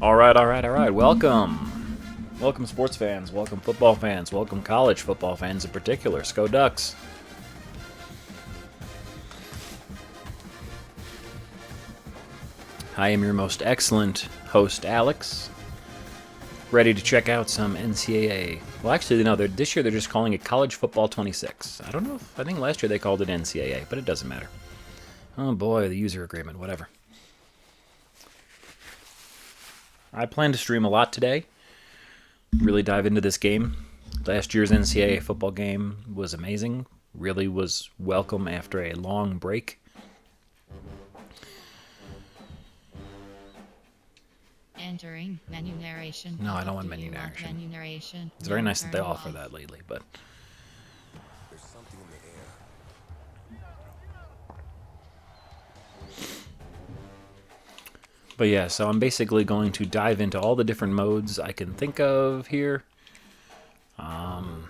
All right, all right, all right. Welcome. Welcome, sports fans. Welcome, football fans. Welcome, college football fans in particular. Go Ducks. I am your most excellent host, Alex. Ready to check out some NCAA. Well, actually, no, this year they're just calling it College Football 26. I don't know I think last year they called it NCAA, but it doesn't matter. Oh boy, the user agreement, whatever. I plan to stream a lot today. Really dive into this game. Last year's NCAA football game was amazing. Really was welcome after a long break. Entering menu narration. No, I don't want Do menu you want narration. Menu narration. It's very No, nice that they turn it offer off. that lately, but There's something in the air. yeah, so I'm basically going to dive into all the different modes I can think of here. I'm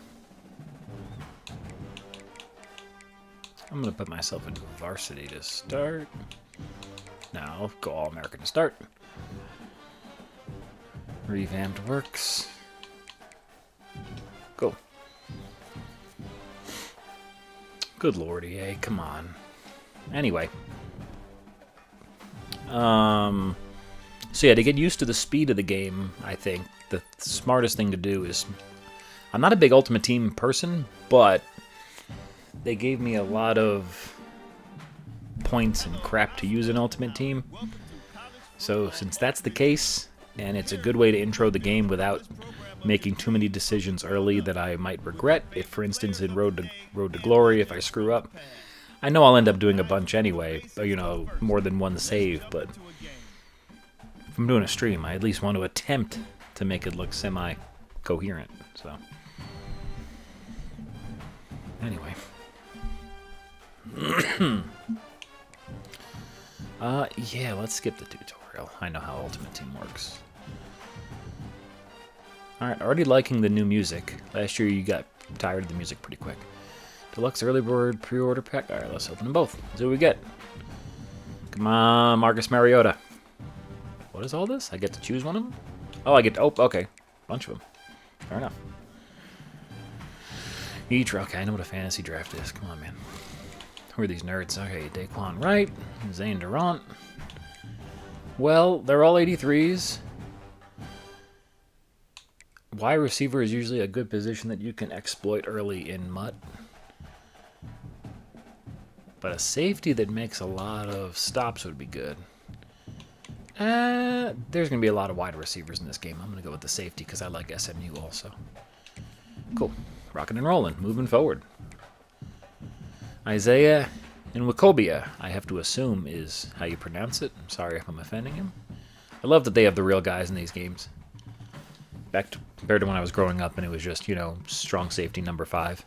going to put myself into varsity to start. Now, go All American to start. Revamped works. Go. Good lord, EA, come on. Anyway. So yeah, to get used to the speed of the game, I think the smartest thing to do is... I'm not a big Ultimate Team person, but they gave me a lot of points and crap to use an Ultimate Team. So since that's the case, and it's a good way to intro the game without making too many decisions early that I might regret, if for instance in Road to Glory, if I screw up, I know I'll end up doing a bunch anyway, you know, more than one save, but if I'm doing a stream, I at least want to attempt to make it look semi-coherent, so. Anyway. Yeah, let's skip the tutorial. I know how Ultimate Team works. Alright, already liking the new music. Last year you got tired of the music pretty quick. Deluxe Early Bird Pre-Order Pack. Alright, let's open them both. See what we get. Come on, Marcus Mariota. What is all this? I get to choose one of them? Oh, I get to... Oh, okay. Bunch of them. Fair enough. Okay, I know what a fantasy draft is. Come on, man. Who are these nerds? Okay, Daquan Wright, Zane Durant. Well, they're all 83s. Wide receiver is usually a good position that you can exploit early in MUT. But a safety that makes a lot of stops would be good. There's going to be a lot of wide receivers in this game. I'm going to go with the safety because I like SMU also. Cool. Rocking and rolling. Moving forward. Isaiah Nwokobia, I have to assume is how you pronounce it. I'm sorry if I'm offending him. I love that they have the real guys in these games. Compared to when I was growing up and it was just, you know, strong safety number 5.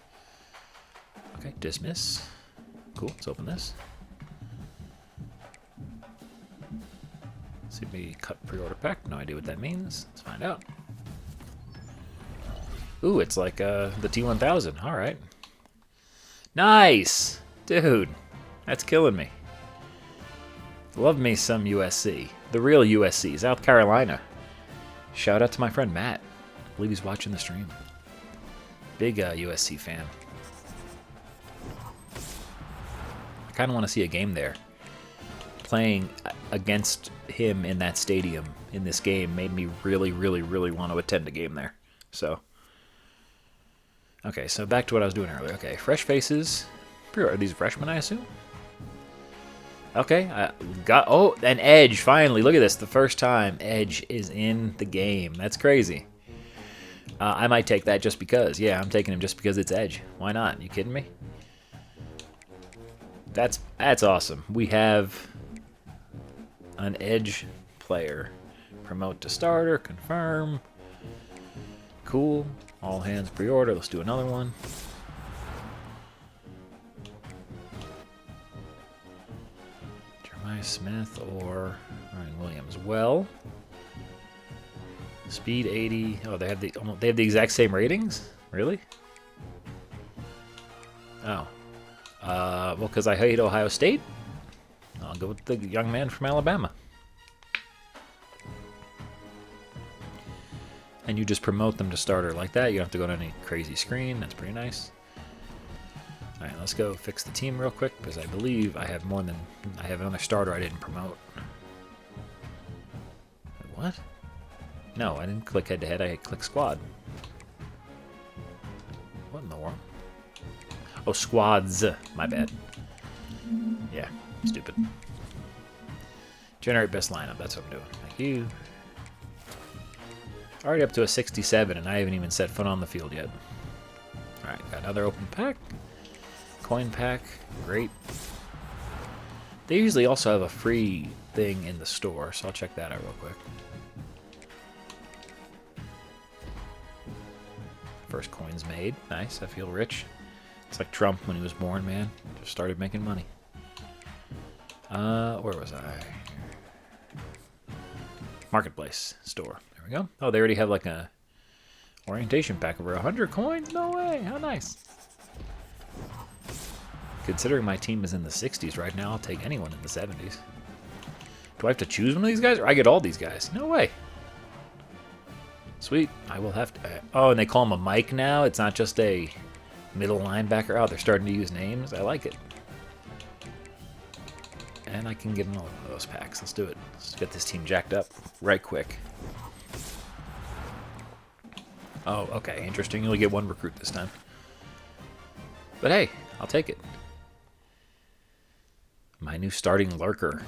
Okay, dismiss. Cool, let's open this. See if we cut pre-order pack. No idea what that means. Let's find out. Ooh, it's like the T1000. All right. Nice! Dude, that's killing me. Love me some USC. The real USC, South Carolina. Shout out to my friend Matt. I believe he's watching the stream. Big USC fan. I kind of want to see a game there. Playing against him in that stadium in this game made me really, really, really want to attend a game there. So, okay, so back to what I was doing earlier. Okay, fresh faces. Are these freshmen, I assume? Okay, oh, an Edge, finally. Look at this, the first time Edge is in the game. That's crazy. I might take that just because. Yeah, I'm taking him just because it's Edge. Why not? You kidding me? That's awesome. We have an Edge player. Promote to starter, confirm. Cool. All hands pre-order. Let's do another one. Jeremiah Smith or Ryan Williams. Well, speed 80. Oh, they have the exact same ratings? Really? Oh. Well, because I hate Ohio State, I'll go with the young man from Alabama. And you just promote them to starter like that. You don't have to go to any crazy screen. That's pretty nice. Alright, let's go fix the team real quick, because I believe I have more than... I have another starter I didn't promote. What? No, I didn't click head-to-head. I clicked squad. What in the world? Oh, squads. My bad. Yeah, stupid. Generate best lineup. That's what I'm doing. Thank you. Already up to a 67, and I haven't even set foot on the field yet. Alright, got another open pack. Coin pack. Great. They usually also have a free thing in the store, so I'll check that out real quick. First coins made. Nice. I feel rich. It's like Trump when he was born, man. Just started making money. Where was I? Marketplace store. There we go. Oh, they already have like a orientation pack over 100 coins? No way. How nice. Considering my team is in the 60s right now, I'll take anyone in the 70s. Do I have to choose one of these guys, or I get all these guys? No way. Sweet. I will have to... oh, and they call him a Mike now? It's not just a middle linebacker. Oh, they're starting to use names. I like it. And I can get another one of those packs. Let's do it. Let's get this team jacked up right quick. Oh, okay. Interesting. You only get one recruit this time. But hey, I'll take it. My new starting lurker.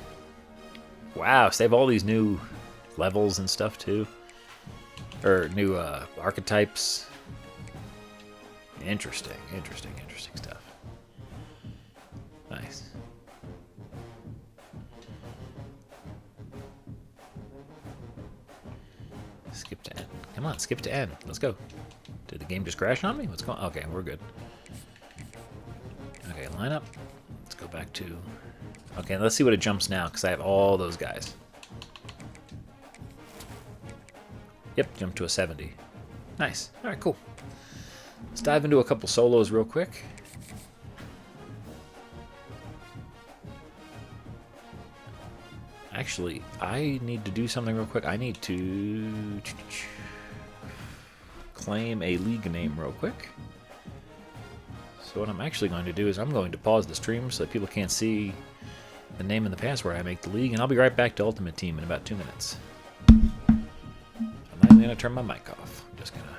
Wow, so they have all these new levels and stuff too. Or new archetypes. Interesting, interesting, interesting stuff. Nice. Skip to end. Come on, skip to end. Let's go. Did the game just crash on me? What's going on? Okay, we're good. Okay, line up. Let's go back to... okay, let's see what it jumps now, because I have all those guys. Yep, jump to a 70. Nice. Alright, cool. Let's dive into a couple solos real quick. Actually, I need to do something real quick. I need to claim a league name real quick. So what I'm actually going to do is I'm going to pause the stream so that people can't see the name and the password I make the league, and I'll be right back to Ultimate Team in about 2 minutes. I'm not even going to turn my mic off. I'm just going to...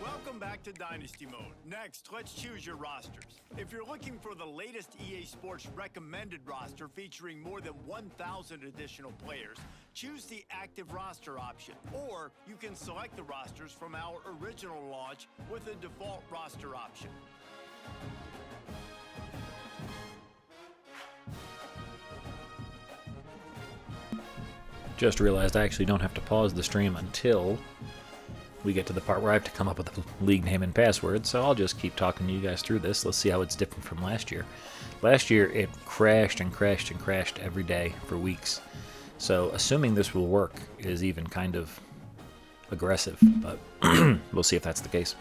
Welcome back to Dynasty Mode. Next, let's choose your rosters. If you're looking for the latest EA Sports recommended roster featuring more than 1,000 additional players, choose the active roster option. Or you can select the rosters from our original launch with a default roster option. Just realized I actually don't have to pause the stream until we get to the part where I have to come up with a league name and password, so I'll just keep talking to you guys through this. Let's see how it's different from last year. Last year, it crashed and crashed and crashed every day for weeks. So assuming this will work is even kind of aggressive, but we'll see if that's the case.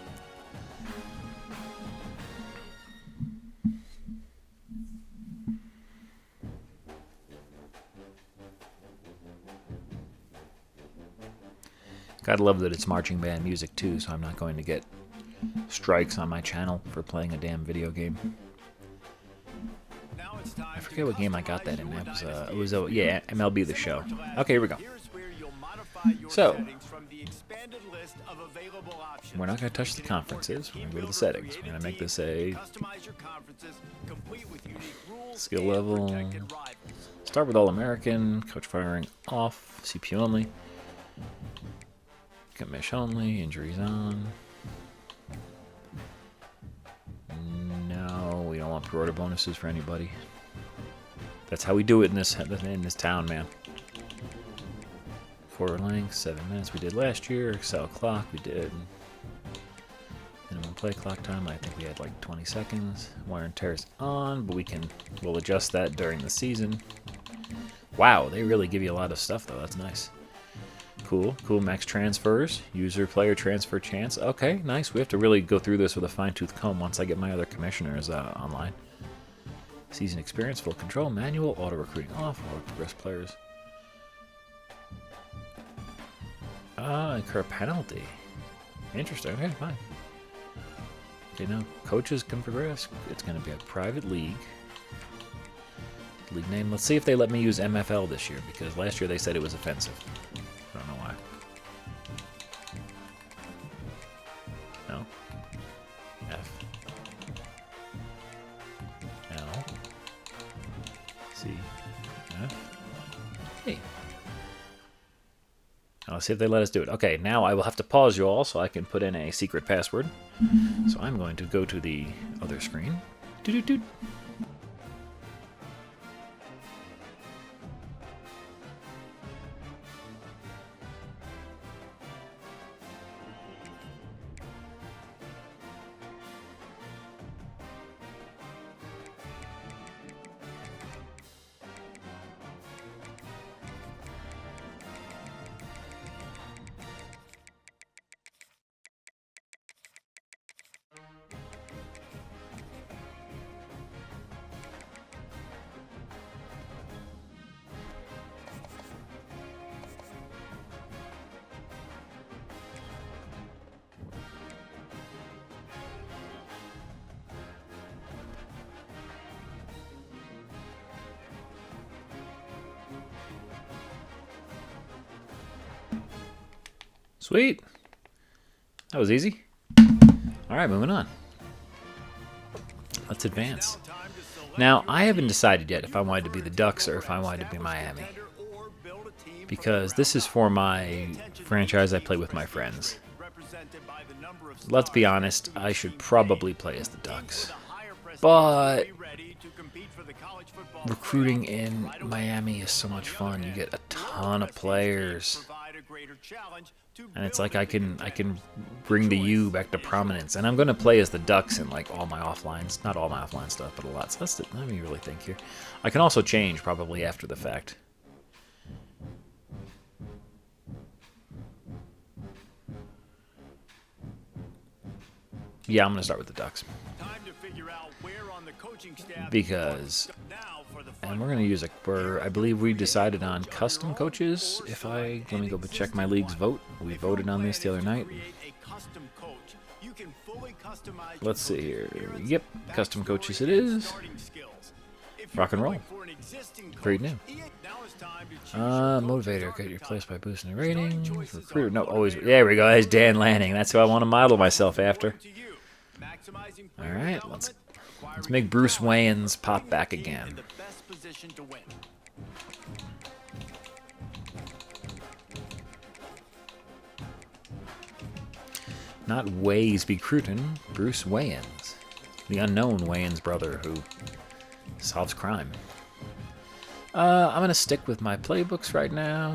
Gotta love that it's marching band music too, so I'm not going to get strikes on my channel for playing a damn video game. Now it's time I forget what game I got that in. It was yeah, MLB The Show. Okay, here we go. So, we're not going to touch the conferences. We're going to go to the settings. We're going to make this a skill level. Start with All-American. Coach firing off. CPU only. Commish only. Injuries on. No, we don't want pre-order bonuses for anybody. That's how we do it in this town, man. Forward length, 7 minutes we did last year. Excel clock we did. Minimum play clock time, I think we had like 20 seconds. Wear and tear's on, but we'll adjust that during the season. Wow, they really give you a lot of stuff though, that's nice. Cool. Cool max transfers. User player transfer chance. Okay, nice. We have to really go through this with a fine-tooth comb once I get my other commissioners online. Season experience, full control, manual, auto-recruiting off, auto-progress players. Incur penalty. Interesting. Okay, fine. Okay, now coaches can progress. It's going to be a private league. League name. Let's see if they let me use MFL this year, because last year they said it was offensive. I don't know why. No. F. L. C. F. Hey. Let's see if they let us do it. Okay, now I will have to pause you all so I can put in a secret password. So I'm going to go to the other screen. Doot. Sweet. That was easy. All right, moving on. Let's advance. Now, I haven't decided yet if I wanted to be the Ducks or if I wanted to be Miami. Because this is for my franchise I play with my friends. Let's be honest, I should probably play as the Ducks. But recruiting in Miami is so much fun. You get a ton of players. And it's like I can bring the U back to prominence. And I'm going to play as the Ducks in like all my offlines. Not all my offline stuff, but a lot. So let me really think here. I can also change probably after the fact. Yeah, I'm going to start with the Ducks. Because, and we're going to use I believe we decided on custom coaches. Let me go check my league's vote. We voted on this the other night. Let's see here. Yep, custom coaches it is. Rock and roll. Great new. Motivator, get your place by boosting the ratings. Recruiter, no, always. There we go. That's Dan Lanning. That's who I want to model myself after. All right, let's make Bruce Wayans pop back again. Not Waysby Cruton, Bruce Wayans, the unknown Wayans brother who solves crime. I'm gonna stick with my playbooks right now.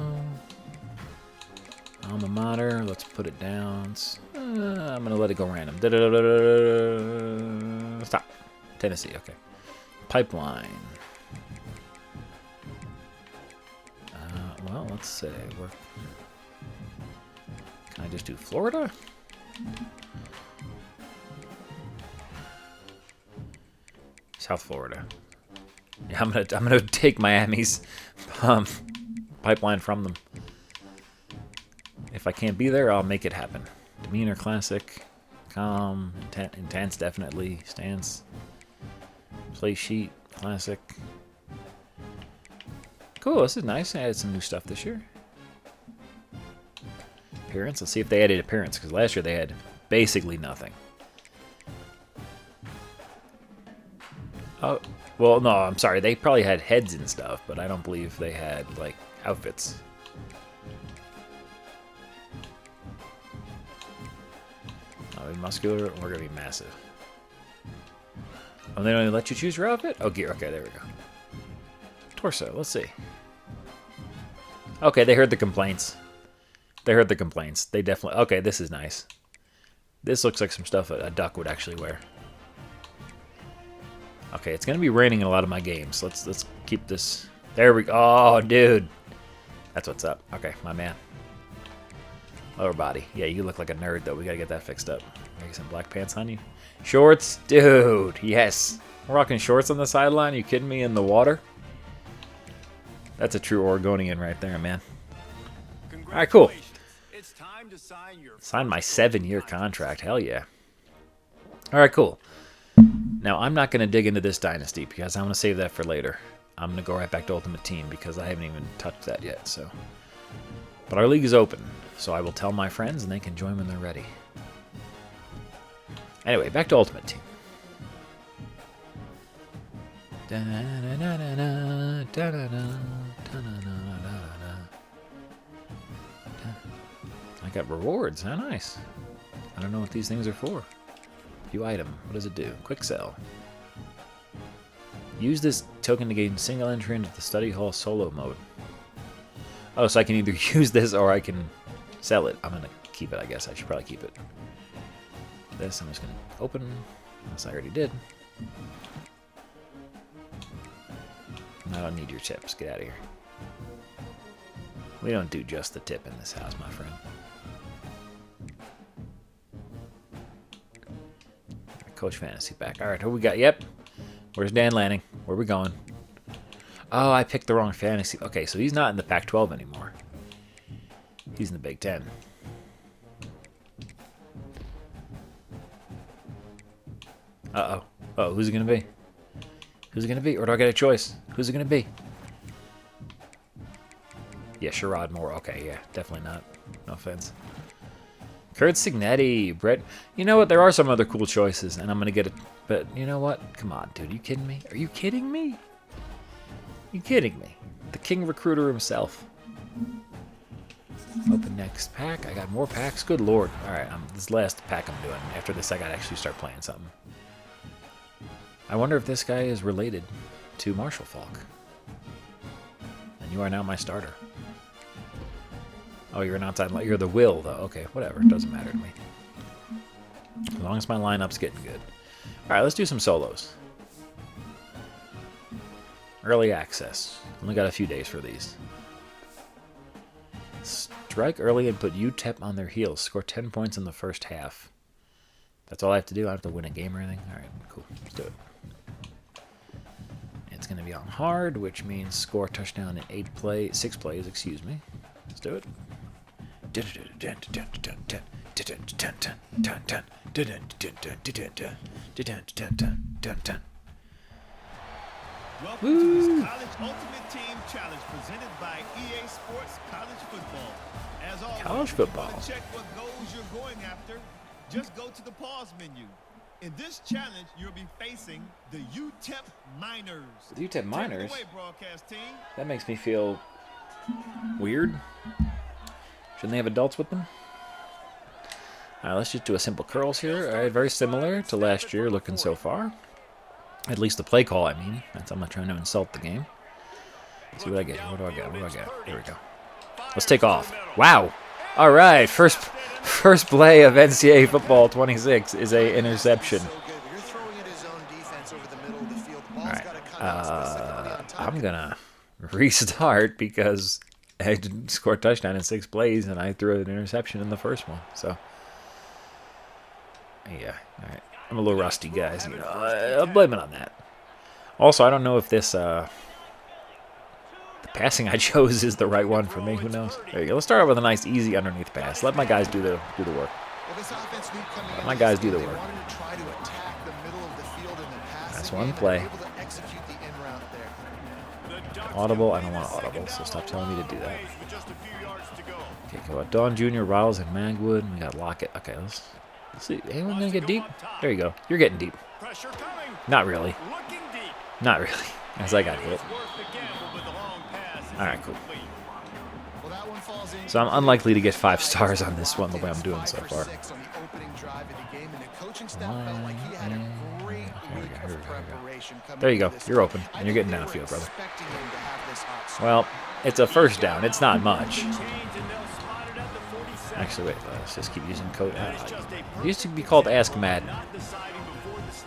Alma mater, let's put it down. I'm gonna let it go random. Stop. Tennessee, okay. Pipeline. Well, let's see. Can I just do Florida? South Florida. Yeah, I'm gonna take Miami's pipeline from them. If I can't be there, I'll make it happen. Demeanor, classic, calm, intense, definitely, stance, play sheet, classic. Cool, this is nice. I added some new stuff this year. Appearance. Let's see if they added appearance, because last year they had basically nothing. Oh, well, no, I'm sorry. They probably had heads and stuff, but I don't believe they had, like, outfits. Muscular, we're gonna be massive. Oh, they don't even let you choose your outfit? Oh, gear. Okay, there we go. Torso, let's see. Okay, they heard the complaints. They heard the complaints. They definitely... Okay, this is nice. This looks like some stuff a duck would actually wear. Okay, it's gonna be raining in a lot of my games. Let's keep this... There we go. Oh, dude. That's what's up. Okay, my man. Lower body. Yeah, you look like a nerd, though. We gotta get that fixed up. Maybe some black pants on you. Shorts? Dude, yes. We're rocking shorts on the sideline? You kidding me? In the water? That's a true Oregonian right there, man. Alright, cool. It's time to sign your Sign my 7-year contract. Hell yeah. Alright, cool. Now, I'm not going to dig into this dynasty because I'm going to save that for later. I'm going to go right back to Ultimate Team because I haven't even touched that yet. So, but our league is open, so I will tell my friends and they can join when they're ready. Anyway, back to Ultimate Team. I got rewards. How nice. I don't know what these things are for. View item. What does it do? Quick sell. Use this token to gain single entry into the study hall solo mode. Oh, so I can either use this or I can sell it. I'm going to keep it, I guess. I should probably keep it. This, I'm just going to open, unless I already did. I don't need your tips. Get out of here. We don't do just the tip in this house, my friend. Coach Fantasy back. All right, who we got? Yep. Where's Dan Lanning? Where we going? Oh, I picked the wrong fantasy. Okay, so he's not in the Pac-12 anymore. He's in the Big Ten. Uh-oh. Oh, who's it going to be? Who's it going to be? Or do I get a choice? Who's it going to be? Yeah, Sherrod Moore. Okay, yeah, definitely not. No offense. Kurt Signetti, Brett. You know what? There are some other cool choices, and I'm going to get it. But you know what? Come on, dude. Are you kidding me? Are you kidding me? You kidding me? The king recruiter himself. Open next pack. I got more packs. Good lord. All right, this last pack I'm doing. After this, I got to actually start playing something. I wonder if this guy is related to Marshall Falk. And you are now my starter. Oh, you're an outside. You're the will, though. Okay, whatever. It doesn't matter to me. As long as my lineup's getting good. All right, let's do some solos. Early access. Only got a few days for these. Strike early and put UTEP on their heels. Score 10 points in the first half. That's all I have to do. I don't have to win a game or anything. All right, cool. Let's do it. It's going to be on hard, which means score touchdown in 6 plays. Excuse me. Let's do it. Welcome to this College Ultimate Team Challenge presented by EA Sports College Football. As always, College football. if you want to check what goals you're going after, just go to the pause menu. In this challenge, you'll be facing the UTEP Miners. The UTEP Miners? Take it away, broadcast team. That makes me feel weird. Shouldn't they have adults with them? Alright, let's just do a simple curls here. Alright, very similar to last year looking so far. At least the play call, I mean. I'm not trying to insult the game. Let's see what I get. What do I get? What do I get? Here we go. Let's take off. Wow. Alright, first play of NCAA football 26 is a interception. Alright, I'm gonna restart because I didn't score a touchdown in 6 plays and I threw an interception in the first one. So, yeah, alright. I'm a little rusty, guys. You know, I'll blame it on that. Also, I don't know if this the passing I chose is the right one for me. Who knows? There you go. Let's start out with a nice, easy underneath pass. Let my guys do the work. Let my guys do the work. That's one play. Audible. I don't want audible, so stop telling me to do that. Okay, go out. Dawn Jr., Riles, and Magwood. We got Lockett. Okay, let's see. Anyone gonna get deep? There you go. You're getting deep. Not really. Not really. As I got hit. Alright, cool. So I'm unlikely to get 5 stars on this one the way I'm doing so far. There you go. You're open. And you're getting downfield, brother. Well, it's a first down. It's not much. Actually, wait. Let's just keep using code. It used to be called Ask Madden.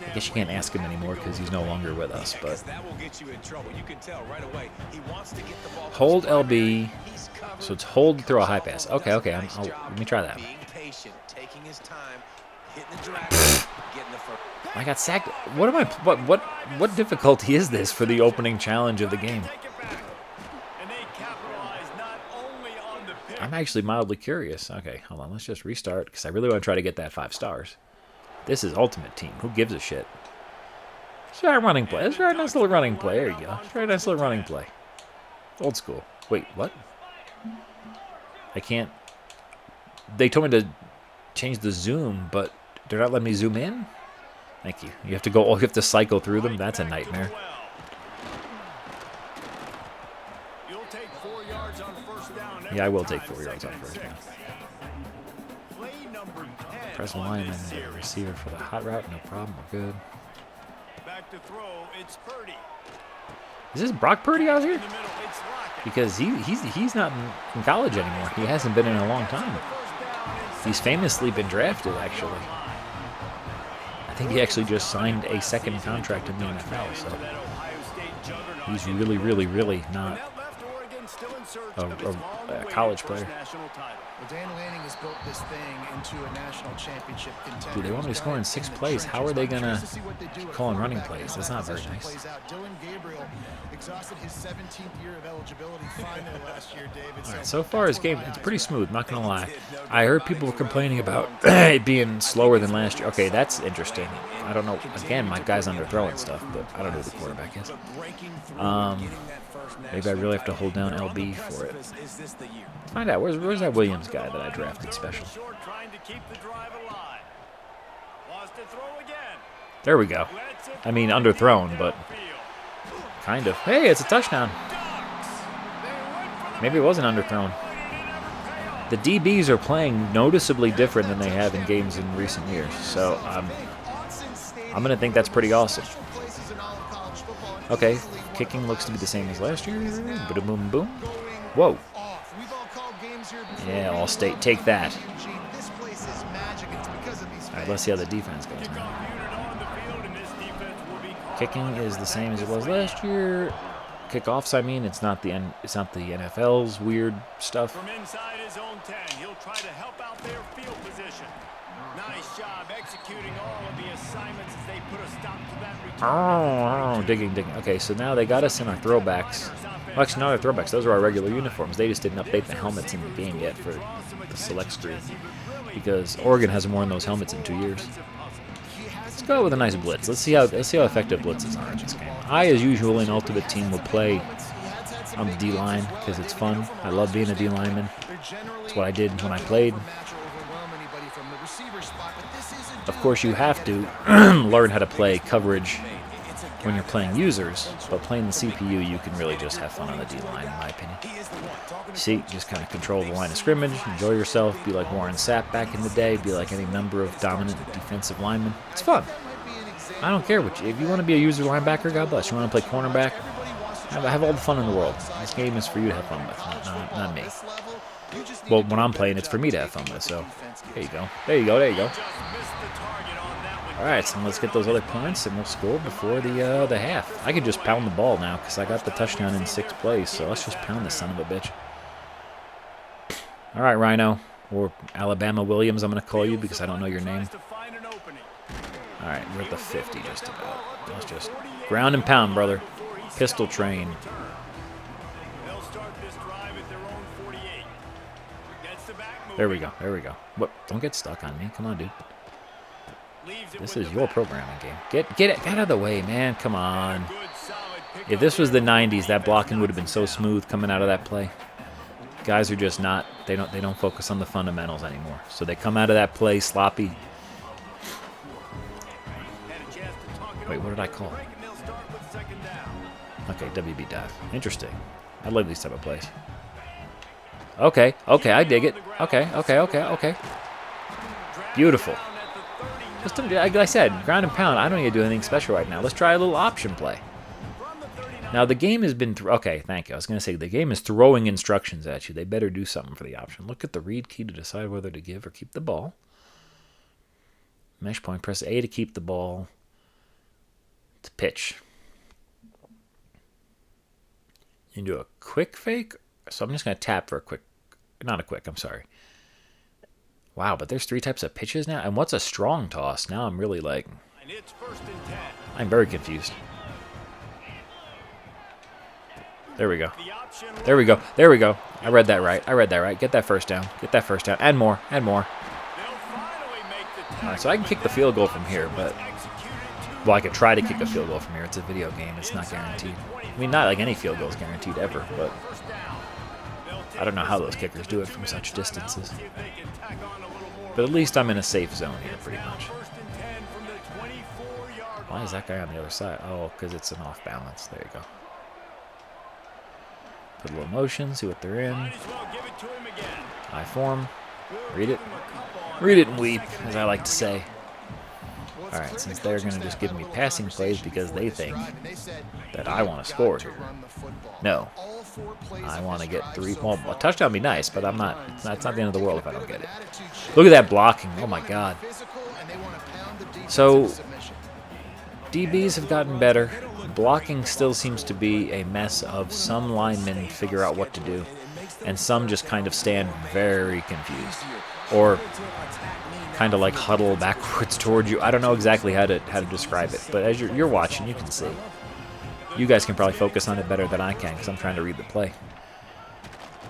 I guess you can't ask him anymore because he's no longer with us. Yeah, But 'cause that will get you in trouble. You can tell right away. He wants to get the ball. to hold his partner. LB. He's covered. So it's hold, throw a high pass. Okay, okay. Nice job Let me try that. Being patient, taking his time, hitting the drag, getting the first. I got sacked. What am I? What difficulty is this for the opening challenge of the game? Take it back. And they capitalize not only on the pick. I'm actually mildly curious. Okay, hold on. Let's just restart because I really want to try to get that 5 stars. This is Ultimate Team. Who gives a shit? Let's try a running play. Let's try a nice little running play. There you go. Let's try a nice little running play. Old school. Wait, what? I can't. They told me to change the zoom, but they're not letting me zoom in. Thank you. You have to go. Oh, you have to cycle through them. That's a nightmare. You'll take 4 yards on first down. Yeah, I will every take time, 4 yards on second and first down. 6. Play number 10 Press on line this and the series. receiver for the hot route. No problem. We're good. Back to throw. It's Purdy. Is this Brock Purdy out In here? the middle, it's Lockett. Because he's not in college anymore. He hasn't been in a long time. First down and He's famously been drafted, actually. I think he actually just signed a second contract in the NFL, so that Ohio State juggernaut. he's really, really, really not. That left Oregon still in search a- of its a long-awaited college first player. national title. Well, Dan Lanning has built this thing into a national championship contender. Dude, they want me to He's score done in it 6 the plays. How are trenches. they I'm gonna curious to see what they do keep at calling running quarterback plays? as That's that not very position nice. plays out. Dylan Gabriel exhausted his 17th year of eligibility finally last year, David. All right, so far his that's where game, my it's eyes pretty are. smooth, not going to lie. I heard people were complaining about it being slower than last year. Okay, that's interesting. I don't know. Again, my guy's underthrowing stuff, but I don't know who the quarterback is. Maybe I really have to hold down LB for it. Is this the year? Find out. Where's that Williams guy that I drafted special? Short trying to keep the drive alive. Wants to throw again. There we go. Lets it I mean, fly underthrown, but downfield. kind of. Hey, it's a touchdown. Ducks. They went for the Maybe it wasn't underthrown. The DBs are playing noticeably different than they have in games in recent years, so I'm going to think that's pretty awesome. Okay, kicking looks to be the same as last year. Boom, boom, boom. Whoa. Yeah, All-State, take that. All right, let's see how the defense goes now. unit on the field, and this defense will be called Kicking on is the the same as it was last year. Kickoffs, I mean, it's not the NFL's weird stuff. From inside his own 10, he'll try to help out their field position. Nice job executing all of the assignments as they put a stop to that return. Oh, digging. Okay, so now they got us in our throwbacks. Well, actually, not our throwbacks. Those are our regular uniforms. They just didn't update the helmets in the game yet for the select screen because Oregon hasn't worn those helmets in 2 years. Let's go with a nice blitz. Let's see how effective blitzes are in this game. I, as usual, in Ultimate Team will play on the D line because it's fun. I love being a D lineman. It's what I did when I played. Of course, you have to learn how to play coverage when you're playing users, but playing the CPU, you can really just have fun on the D-line, in my opinion. See, just kind of control the line of scrimmage, enjoy yourself, be like Warren Sapp back in the day, be like any number of dominant defensive linemen. It's fun. I don't care what you, if you want to be a user linebacker, God bless. You want to play cornerback, have all the fun in the world. This game is for you to have fun with, not me. Well, when I'm playing, it's for me to have fun with, so there you go. There you go, there you go. Just missed the target on that one. All right, so let's get those other points, and we'll score before the half. I could just pound the ball now because I got the touchdown in 6 plays, so let's just pound this son of a bitch. All right, Rhino, or Alabama Williams, I'm going to call you because I don't know your name. Tries to find an opening. All right, we're at the 50 just about. Let's just ground and pound, brother. Pistol train. They'll start this drive at their own 48. Gets the back moving. There we go, there we go. What? Don't get stuck on me. Come on, dude. Leaves it This with is the your back. programming game. Get out of the way, man. Come on. Good, solid pick If up this was the there. 90s, that blocking would have been so smooth coming out of that play. Guys are just not. They don't focus on the fundamentals anymore. So they come out of that play sloppy. Had a chance to talk it Wait, over. what did I call? Break, and they'll start with second down. Okay, WB dive. Interesting. I love these type of plays. Okay, I dig it. Okay. Beautiful. Down at the 39. Just like I said, ground and pound. I don't need to do anything special right now. Let's try a little option play. From the 39. Now the game has been okay. Thank you. I was going to say the game is throwing instructions at you. They better do something for the option. Look at the read key to decide whether to give or keep the ball. Mesh point. Press A to keep the ball. to pitch. You can do a quick fake. So I'm just going to tap for a quick. Not a quick, I'm sorry. Wow, but there's 3 types of pitches now? And what's a strong toss? Now I'm really like... And it's 1st and 10. I'm very confused. There we go. The option There we go. There we go. I read that right. I read that right. Get that first down. Get that first down. And more. And more. they'll finally make the All right, so I can kick the field goal from here, but... Well, I could try to kick a field goal from here. It's a video game. It's not guaranteed. I mean, not like any field goal is guaranteed ever, but... I don't know how those kickers do it from such distances. But at least I'm in a safe zone here, pretty much. Why is that guy on the other side? Oh, because it's an off balance. There you go. Put a little motion, see what they're in. I form. Read it. Read it and weep, as I like to say. Alright, since they're going to just give me passing plays because they think that I want to score here. No. I want to get 3. Well, a touchdown would be nice, but I'm not. It's not the end of the world if I don't get it. Look at that blocking. Oh my god. So, DBs have gotten better. Blocking still seems to be a mess of some linemen figure out what to do, and some just kind of stand very confused. Or kind of like huddle backwards toward you. I don't know exactly how to describe it, but as you're watching, you can see. You guys can probably focus on it better than I can because I'm trying to read the play.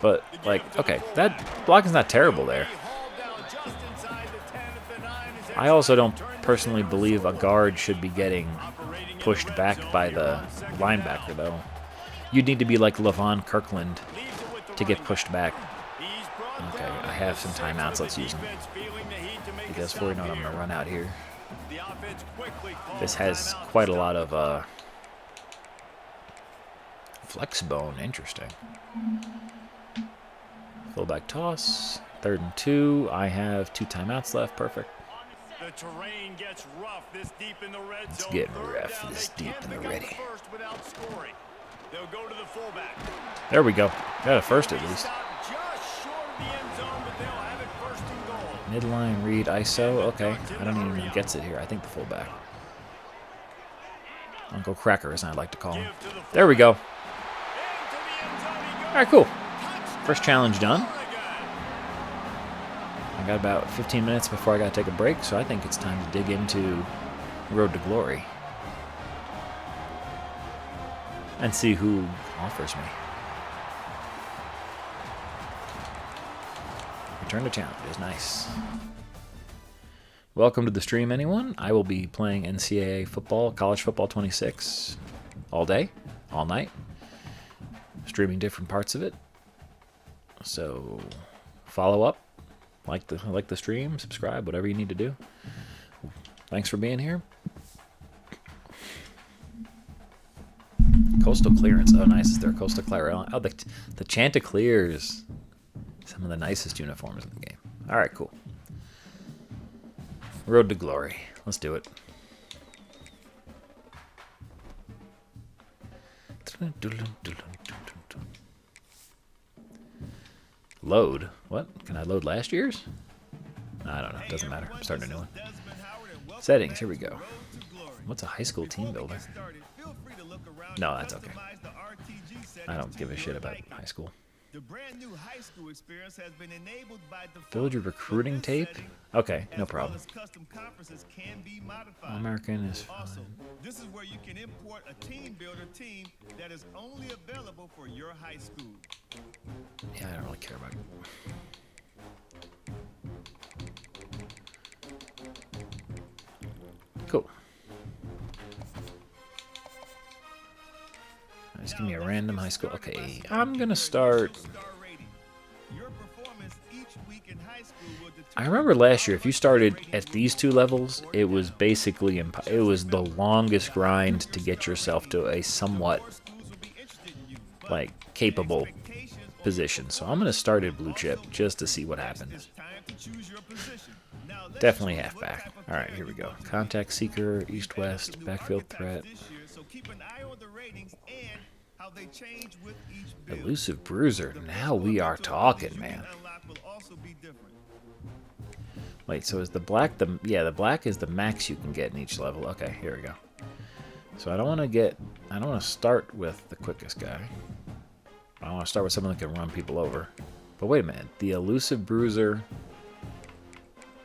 But, like, okay, that blocking's not terrible there. I also don't personally believe a guard should be getting pushed back by the linebacker, though. You'd need to be like Levon Kirkland to get pushed back. Okay, I have some timeouts. Let's use them. Because before you know it, I'm going to run out here. This has quite a lot of flex bone. Interesting. Fullback toss. 3rd and 2. I have 2 timeouts left. Perfect. The terrain gets rough this deep in the red It's zone. getting rough this deep in the ready. They'll go to the fullback. There we go. Got a first at least. Just short of the end zone, but they'll have it 1st and goal. Midline read ISO. Okay. I don't even know who gets it here. I think the fullback. Uncle Cracker, as I like to call him. There we go. All right, cool. First challenge done. I got about 15 minutes before I got to take a break, so I think it's time to dig into Road to Glory and see who offers me. Return to challenges, nice. Welcome to the stream, anyone. I will be playing NCAA football, college football 26, all day, all night, streaming different parts of it. So follow up, like the stream, subscribe, whatever you need to do. Thanks for being here. Coastal Clearance. Oh, nice. Is there a Coastal Clearance? Oh, the Chanticleers. Some of the nicest uniforms in the game. All right, cool. Road to Glory. Let's do it. Load? What? Can I load last year's? I don't know. Doesn't matter. I'm starting a new one. Settings. Here we go. What's a high school team builder? No, that's okay. I don't give a shit about high school. The brand new high school experience has been enabled by default. Build your recruiting tape? Okay, no As well problem. as custom conferences can be modified. American is Also, fine. this is where you can import a team builder team that is only available for your high school. Yeah, I don't really care about it. Cool. Just give me a random high school. Okay, I'm gonna start. Star rating. Your performance each week in high school will determine I remember last year, if you started at these 2 levels, it was basically it was the longest grind to get yourself to a somewhat schools will be interested in you. But like capable position. So I'm gonna start at blue chip just to see what happens. it's time to choose your position. Now let's Definitely choose what halfback. type of All right, player here we you go. want to be. Contact seeker, east-west, Some new backfield archetypes threat. this year, so keep an eye on the ratings and how they change with each build. Elusive Bruiser. The Now we are mental talking, abilities you man. can unlock will also be different. Wait, so is the black the black is the max you can get in each level. Okay, here we go. So I don't want to start with the quickest guy. I want to start with someone that can run people over. But wait a minute, the Elusive Bruiser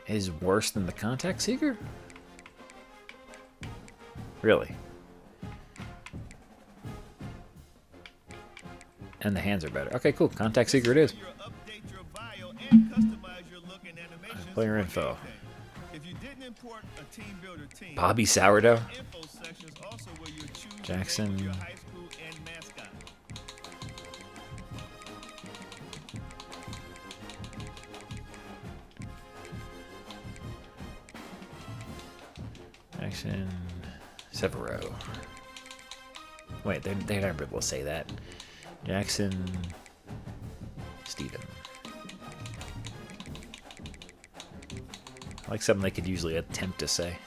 is worse than the Contact Seeker? Really? And the hands are better. Okay, cool. Contact Seeker it is. Player info. Bobby Sourdough. Jackson. Jackson. Severo. Wait, they're never able to say that. Jackson. Steven. I like something they could usually attempt to say.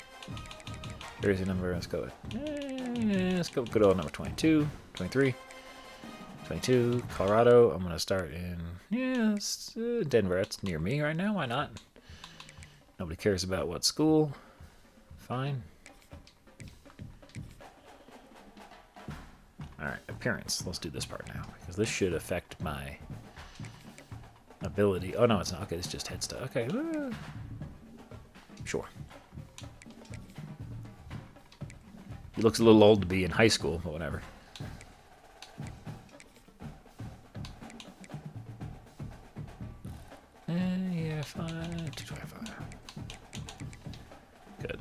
Here's your number. Let's go with. Let's go good old number 22, 23, 22. Colorado. I'm gonna start in Denver. That's near me right now. Why not? Nobody cares about what school. Fine. Alright, appearance. Let's do this part now, because this should affect my ability. Oh, no, it's not. Okay, it's just head stuff. Okay. Sure. He looks a little old to be in high school, but whatever. Yeah, fine. 225. Good.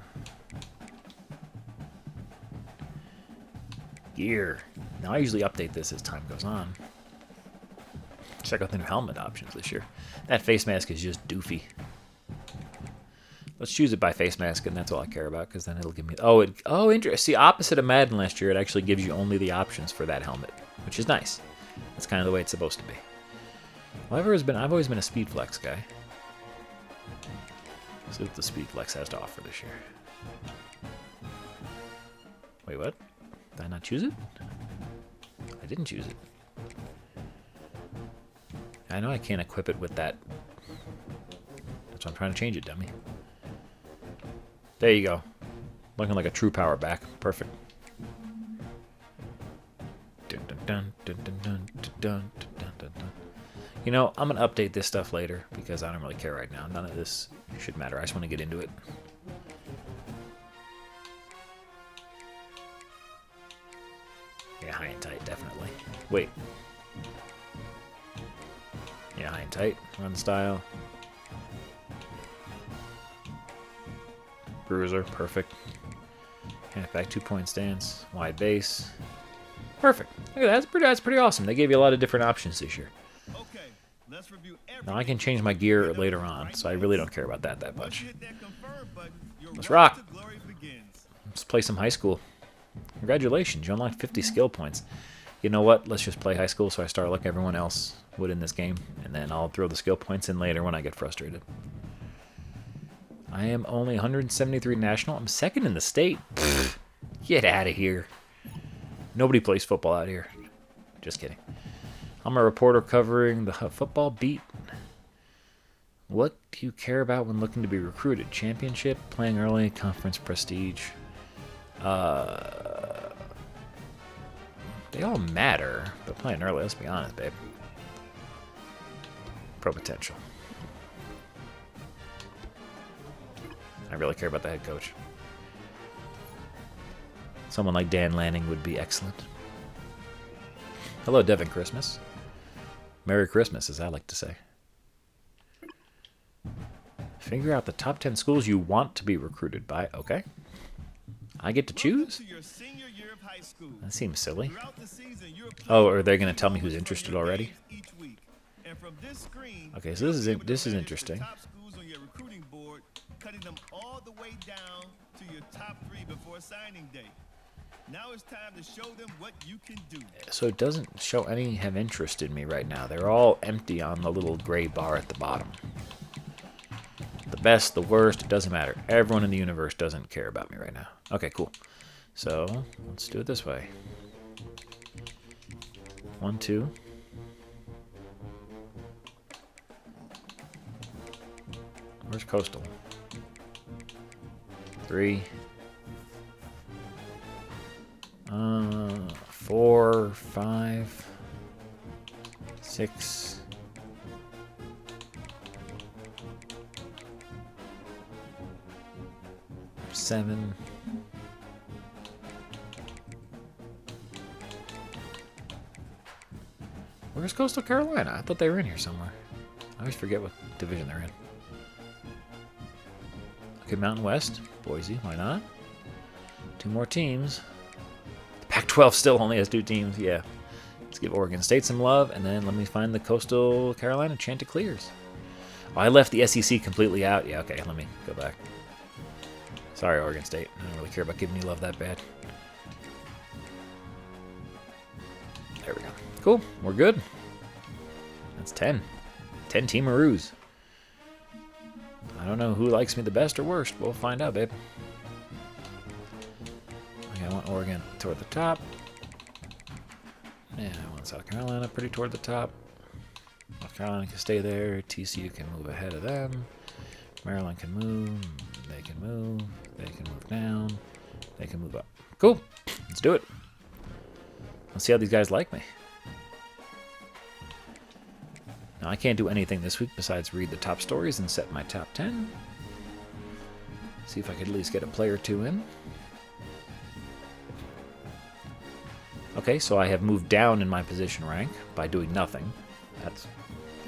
Gear. Now I usually update this as time goes on. Check out the new helmet options this year. That face mask is just doofy. Let's choose it by face mask, and that's all I care about, because then it'll give me... Oh, interesting. See, opposite of Madden last year, it actually gives you only the options for that helmet, which is nice. That's kind of the way it's supposed to be. Well, I've always been a Speed Flex guy. Let's see what the Speed Flex has to offer this year. Wait, what? Did I not choose it? I didn't choose it. I know I can't equip it with that. That's why I'm trying to change it, dummy. There you go. Looking like a true power back. Perfect. Dun, dun, dun, dun, dun, dun, dun, dun, dun, dun. You know, I'm going to update this stuff later because I don't really care right now. None of this should matter. I just want to get into it. Yeah, high and tight, definitely. Wait. Yeah, high and tight. Run style. Bruiser, perfect. Halfback 2-point stance. Wide base. Perfect. Look at that. That's pretty awesome. They gave you a lot of different options this year. Now I can change my gear later on, so I really don't care about that much. Let's rock. Let's play some high school. Congratulations, you unlocked 50 skill points. You know what? Let's just play high school so I start like everyone else would in this game, and then I'll throw the skill points in later when I get frustrated. I am only 173 national. I'm second in the state. Pfft, get out of here. Nobody plays football out here. Just kidding. I'm a reporter covering the football beat. What do you care about when looking to be recruited? Championship, playing early, conference prestige. They all matter, but playing early, let's be honest, babe. Pro potential. I really care about the head coach. Someone like Dan Lanning would be excellent. Hello, Devin Christmas. Merry Christmas, as I like to say. Figure out the top 10 schools you want to be recruited by. Okay. I get to choose? That seems silly. Oh, are they going to tell me who's interested already? Okay, so this is interesting. Cutting them all the way down to your top 3 before signing day. Now it's time to show them what you can do. So it doesn't show any have interest in me right now. They're all empty on the little gray bar at the bottom. The best, the worst, it doesn't matter. Everyone in the universe doesn't care about me right now. Okay, cool. So let's do it this way. 1, 2. Where's Coastal? 3. 4, 5, 6. 7. Where's Coastal Carolina? I thought they were in here somewhere. I always forget what division they're in. Okay, Mountain West. Boise, why not? 2 more teams. The Pac-12 still only has 2 teams, yeah. Let's give Oregon State some love, and then let me find the Coastal Carolina Chanticleers. Oh, I left the SEC completely out. Yeah, okay, let me go back. Sorry, Oregon State. I don't really care about giving you love that bad. There we go. Cool, we're good. That's 10. 10 Teamaroos. I don't know who likes me the best or worst. We'll find out, babe. Okay, I want Oregon toward the top. Yeah, I want South Carolina pretty toward the top. North Carolina can stay there. TCU can move ahead of them. Maryland can move. They can move. They can move down. They can move up. Cool. Let's do it. Let's see how these guys like me. Now, I can't do anything this week besides read the top stories and set my top 10. See if I could at least get a play or 2 in. Okay, so I have moved down in my position rank by doing nothing. That's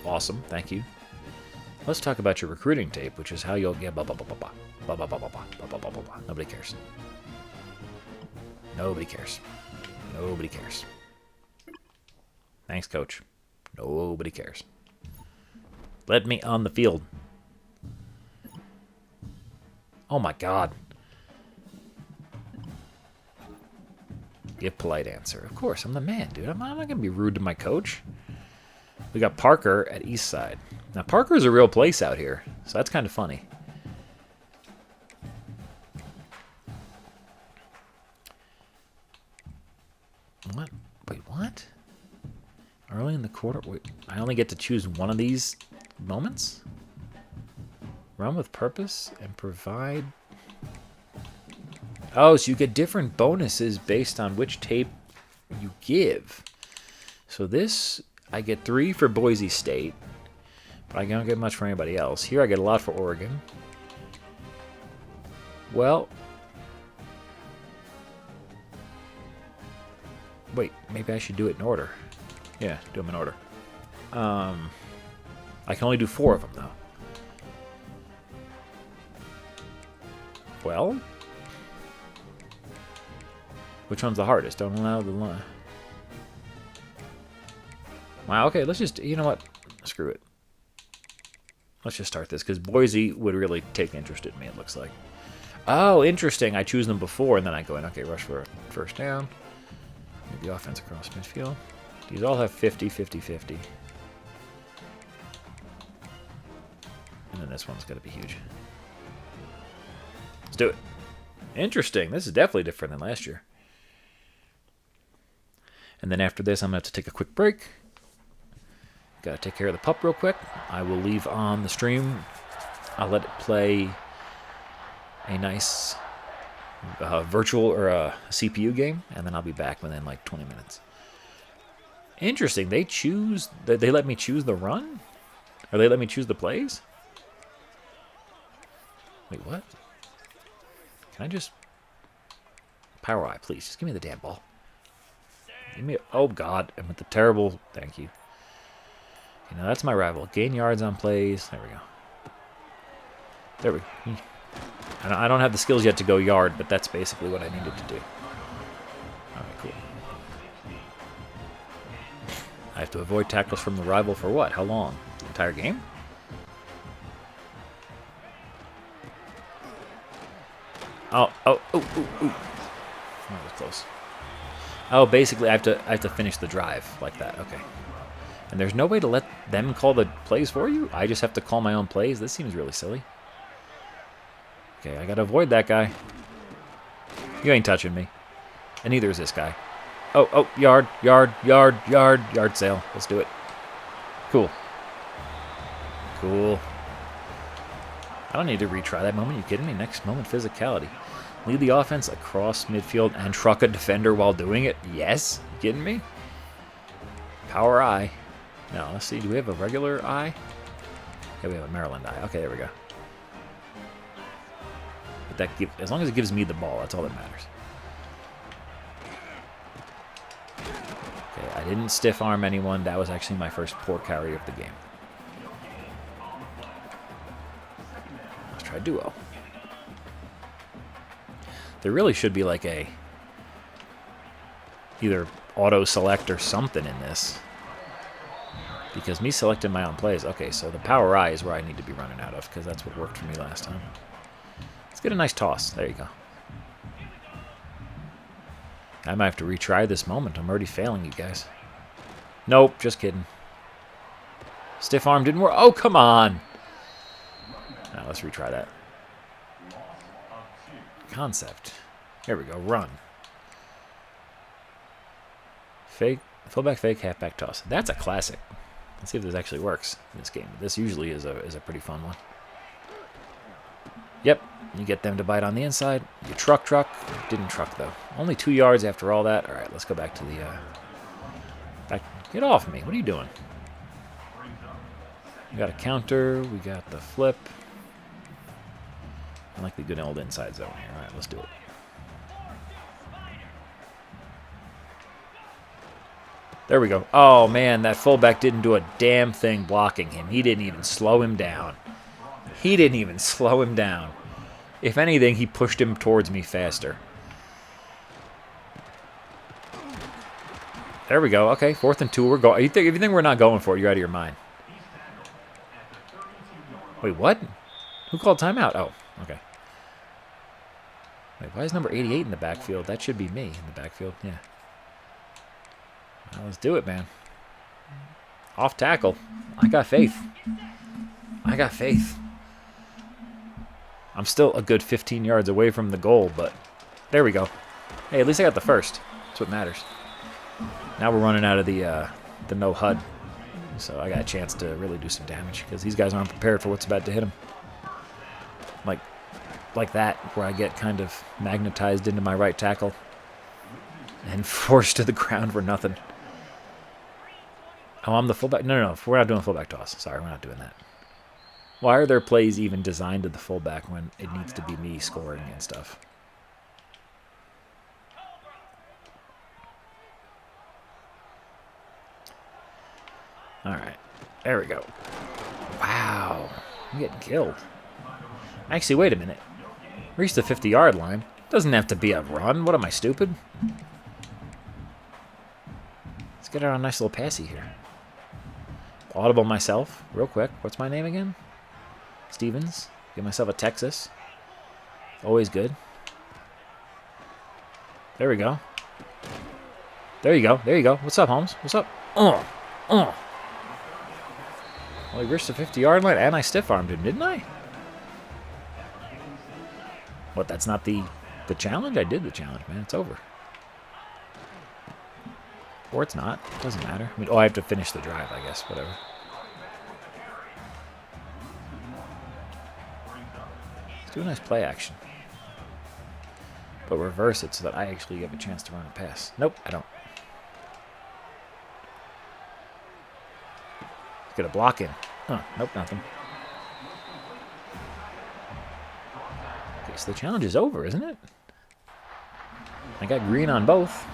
awesome. Thank you. Let's talk about your recruiting tape, which is how you'll get Nobody cares. Nobody cares. Nobody cares. Thanks, coach. Nobody cares. Let me on the field. Oh my god. Give polite answer. Of course, I'm the man, dude. I'm not going to be rude to my coach. We got Parker at East Side. Now, Parker is a real place out here, so that's kind of funny. What? Wait, what? Early in the quarter? Wait, I only get to choose one of these moments? Run with purpose and provide... Oh, so you get different bonuses based on which tape you give. So this, I get 3 for Boise State, but I don't get much for anybody else. Here I get a lot for Oregon. Well... Wait, maybe I should do it in order. Yeah, do them in order. I can only do 4 of them, though. Well... Which one's the hardest? Don't allow the line. Wow, okay, let's just... You know what? Screw it. Let's just start this, because Boise would really take interest in me, it looks like. Oh, interesting. I choose them before, and then I go in. Okay, rush for a first down. Move the offense across midfield. These all have 50, 50, 50. And then this one's going to be huge. Let's do it. Interesting. This is definitely different than last year. And then after this, I'm going to have to take a quick break. Got to take care of the pup real quick. I will leave on the stream. I'll let it play a nice virtual or a CPU game, and then I'll be back within like 20 minutes. Interesting. They let me choose the run? Or they let me choose the plays? Wait, what? Can I just... Power eye, please. Just give me the damn ball. Give me... Oh, God. I'm with the terrible... Thank you. Okay, now that's my rival. Gain yards on plays. There we go. There we go. I don't have the skills yet to go yard, but that's basically what I needed to do. Alright, cool. I have to avoid tackles from the rival for what? How long? The entire game? Oh, oh, oh, oh, oh. That was close. Oh, basically I have to finish the drive like that. Okay. And there's no way to let them call the plays for you? I just have to call my own plays? This seems really silly. Okay, I gotta avoid that guy. You ain't touching me. And neither is this guy. Oh, oh, yard, yard, yard, yard, yard sale. Let's do it. Cool. Cool. I don't need to retry that moment. You kidding me? Next moment, physicality. Lead the offense across midfield and truck a defender while doing it. Yes? You kidding me? Power eye. Now, let's see. Do we have a regular eye? Yeah, we have a Maryland eye. Okay, there we go. But as long as it gives me the ball, that's all that matters. Okay, I didn't stiff arm anyone. That was actually my first poor carry of the game. Let's try duo. There really should be like a either auto select or something in this. Because me selecting my own plays. Okay, so the power eye is where I need to be running out of, because that's what worked for me last time. Let's get a nice toss. There you go. I might have to retry this moment. I'm already failing you guys. Nope, just kidding. Stiff arm didn't work. Oh, come on. Now let's retry that. Concept. Here we go. Run. Fake. Fullback fake, halfback toss. That's a classic. Let's see if this actually works in this game. This usually is a pretty fun one. Yep, you get them to bite on the inside. You truck. Didn't truck, though. Only 2 yards after all that. All right, let's go back to the... back. Get off me. What are you doing? We got a counter. We got the flip. I like the good old inside zone here. All right, let's do it. There we go. Oh, man, that fullback didn't do a damn thing blocking him. He didn't even slow him down. He didn't even slow him down. If anything, he pushed him towards me faster. There we go. Okay, 4th and 2. We're going. If you think we're not going for it, you're out of your mind. Wait, what? Who called timeout? Oh, okay. Wait, why is number 88 in the backfield? That should be me in the backfield. Yeah. Well, let's do it, man. Off tackle. I got faith. I got faith. I'm still a good 15 yards away from the goal, but there we go. Hey, at least I got the first. That's what matters. Now we're running out of the no HUD, so I got a chance to really do some damage because these guys aren't prepared for what's about to hit them. Like that, where I get kind of magnetized into my right tackle and forced to the ground for nothing. Oh, I'm the fullback? No. We're not doing fullback toss. Sorry, we're not doing that. Why are there plays even designed to the fullback when it needs to be me scoring and stuff? All right. There we go. Wow. I'm getting killed. Actually, wait a minute. Reach the 50-yard line. Doesn't have to be a run. What am I, stupid? Let's get out a nice little passy here. Audible myself, real quick. What's my name again? Stevens. Give myself a Texas. Always good. There we go. There you go. There you go. What's up, Holmes? What's up? Well, he reached the 50-yard line, and I stiff-armed him, didn't I? What, that's not the challenge? I did the challenge, man. It's over. Or it's not. It doesn't matter. I mean, I have to finish the drive, I guess. Whatever. Let's do a nice play action. But reverse it so that I actually have a chance to run a pass. Nope, I don't. Let's get a block in. Huh, nope, nothing. Okay, so the challenge is over, isn't it? I got green on both.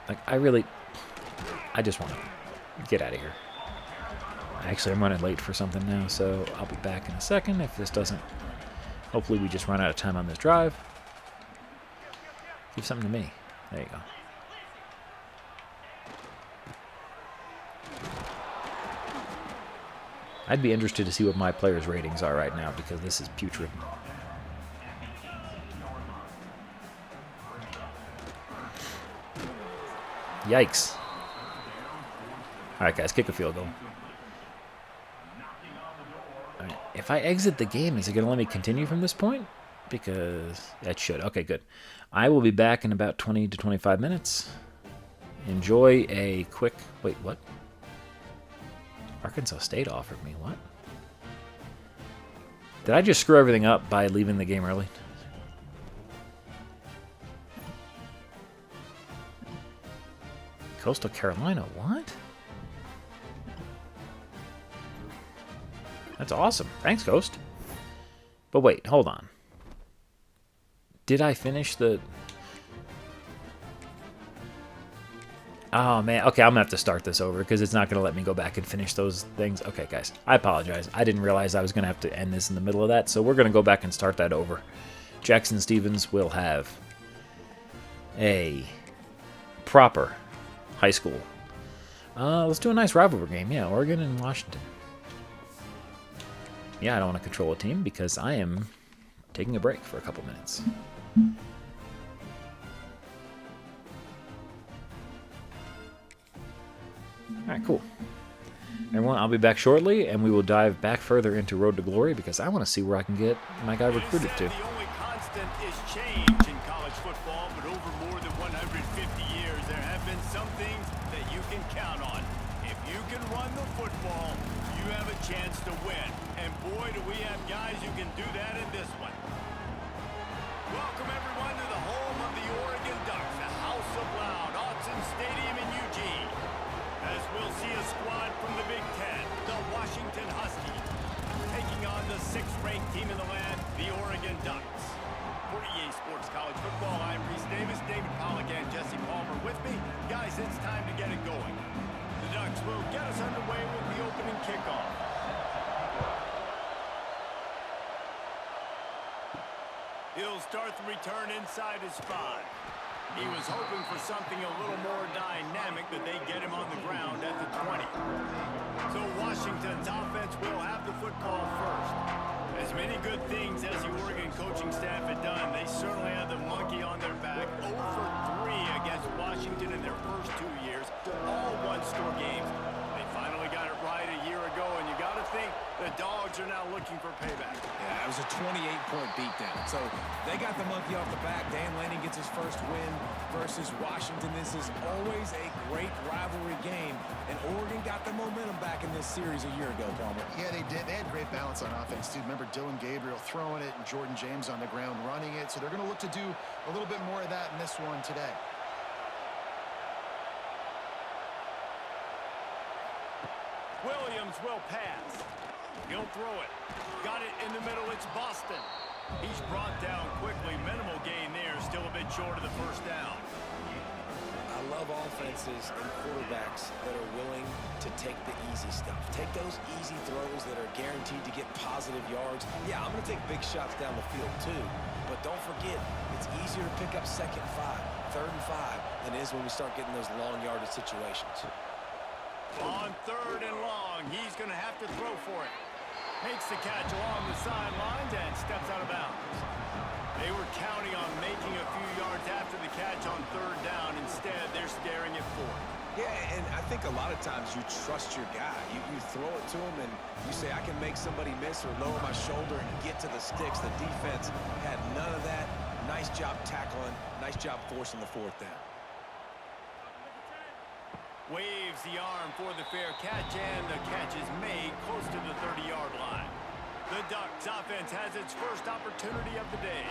Like, I just want to get out of here. Actually, I'm running late for something now, so I'll be back in a second if this doesn't... Hopefully we just run out of time on this drive. Give something to me. There you go. I'd be interested to see what my players' ratings are right now, because this is putrid. Yikes. Alright, guys, kick a field goal. All right, if I exit the game, is it going to let me continue from this point? Because that should. Okay, good. I will be back in about 20 to 25 minutes. Enjoy a quick... Wait, what? Arkansas State offered me. What? Did I just screw everything up by leaving the game early? Coastal Carolina, what? That's awesome. Thanks, Ghost. But wait, hold on. Did I finish the... Oh, man. Okay, I'm going to have to start this over because it's not going to let me go back and finish those things. Okay, guys. I apologize. I didn't realize I was going to have to end this in the middle of that, so we're going to go back and start that over. Jackson Stevens will have a proper high school. Let's do a nice rivalry game. Yeah, Oregon and Washington. Yeah, I don't want to control a team because I am taking a break for a couple minutes. Alright, cool. Everyone, I'll be back shortly, and we will dive back further into Road to Glory because I want to see where I can get my guy recruited to. The only constant is change in college football, but over more than 150 years, there have been some things that you can count on. If you can run the football, you have a chance to win. And boy, do we have guys who can do that in this one. Welcome everyone to the home of the Oregon Ducks, the House of Loud, Autzen Stadium in Eugene. As we'll see a squad from the Big Ten, the Washington Huskies, taking on the 6th-ranked team in the land, the Oregon Ducks. For EA Sports College Football, I'm Reese Davis, David Pollack, and Jesse Palmer with me. Guys, it's time to get it going. The Ducks will get us underway with the opening kickoff. He'll start the return inside his 5. He was hoping for something a little more dynamic, but they get him on the ground at the 20. So Washington's offense will have the football first. As many good things as the Oregon coaching staff had done, they certainly had the monkey on their back. 0 for 3 against Washington in their first 2 years, all one-score games. They finally got it right a year ago, and you got to think the Dogs are now looking for payback. Yeah, it was a 28-point beatdown. So they got the monkey off the back. Dan Lanning gets his first win versus Washington. This is always a great rivalry game, and Oregon got the momentum back in this series a year ago, Palmer. Yeah, they did. They had great balance on offense, too. Remember Dylan Gabriel throwing it and Jordan James on the ground running it. So they're going to look to do a little bit more of that in this one today. Williams will pass. He'll throw it. Got it in the middle. It's Boston. He's brought down quickly. Minimal gain there. Still a bit short of the first down. I love offenses and quarterbacks that are willing to take the easy stuff. Take those easy throws that are guaranteed to get positive yards. Yeah, I'm going to take big shots down the field too. But don't forget, it's easier to pick up 2nd and 5, 3rd and 5 than it is when we start getting those long yardage situations. On 3rd and long, he's going to have to throw for it. Makes the catch along the sidelines and steps out of bounds. They were counting on making a few yards after the catch on 3rd down. Instead, they're staring at 4th. Yeah, and I think a lot of times you trust your guy. You throw it to him and you say, I can make somebody miss or lower my shoulder and get to the sticks. The defense had none of that. Nice job tackling. Nice job forcing the 4th down. Waves the arm for the fair catch, and the catch is made close to the 30-yard line. The Ducks offense has its first opportunity of the day.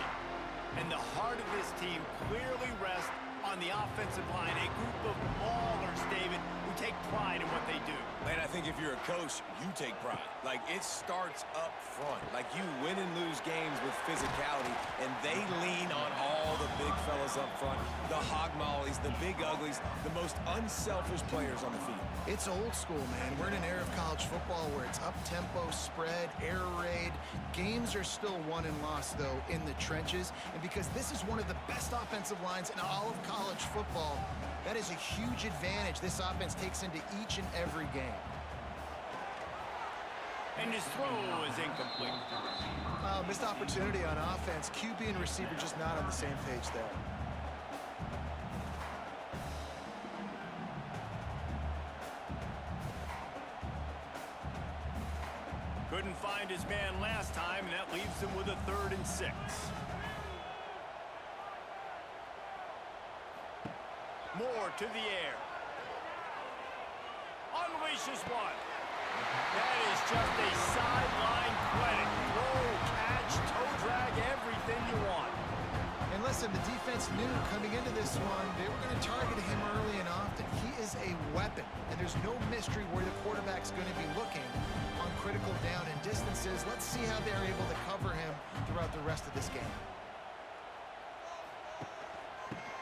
And the heart of this team clearly rests on the offensive line, a group of maulers, David, who take pride in what they do. Man, I think if you're a coach, you take pride. Like, it starts up front. Like, you win and lose games with physicality, and they lean on all the big fellas up front, the hog mollies, the big uglies, the most unselfish players on the field. It's old school, man. We're in an era of college football where it's up-tempo, spread, air raid. Games are still won and lost, though, in the trenches. And because this is one of the best offensive lines in all of college football, that is a huge advantage this offense takes into each and every game. And his throw is incomplete. Missed opportunity on offense. QB and receiver just not on the same page there. Couldn't find his man last time, and that leaves him with a 3rd and 6. Moore to the air. Unleashes one. That is just a sideline clinic. Throw, catch, toe drag, everything you want. And listen, the defense knew coming into this one, they were going to target him early and often. He is a weapon, and there's no mystery where the quarterback's going to be looking on critical down and distances. Let's see how they're able to cover him throughout the rest of this game.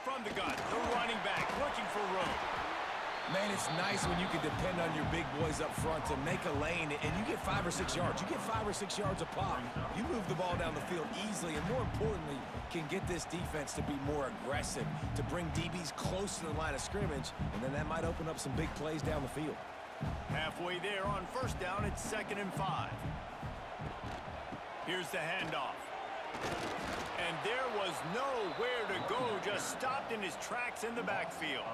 From the gun, the running back looking for room. Man, it's nice when you can depend on your big boys up front to make a lane, and you get 5 or 6 yards. You get 5 or 6 yards a pop. You move the ball down the field easily, and more importantly, can get this defense to be more aggressive, to bring DBs close to the line of scrimmage, and then that might open up some big plays down the field. Halfway there on first down, it's 2nd and 5. Here's the handoff. And there was nowhere to go, just stopped in his tracks in the backfield.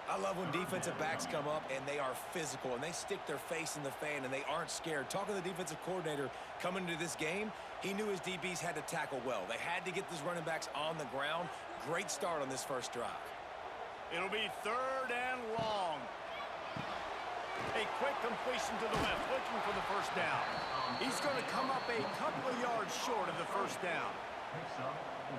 I love when defensive backs come up and they are physical and they stick their face in the fan and they aren't scared. Talking to the defensive coordinator coming into this game, he knew his DBs had to tackle well. They had to get these running backs on the ground. Great start on this first drive. It'll be 3rd and long. A quick completion to the left, looking for the first down. He's going to come up a couple of yards short of the first down.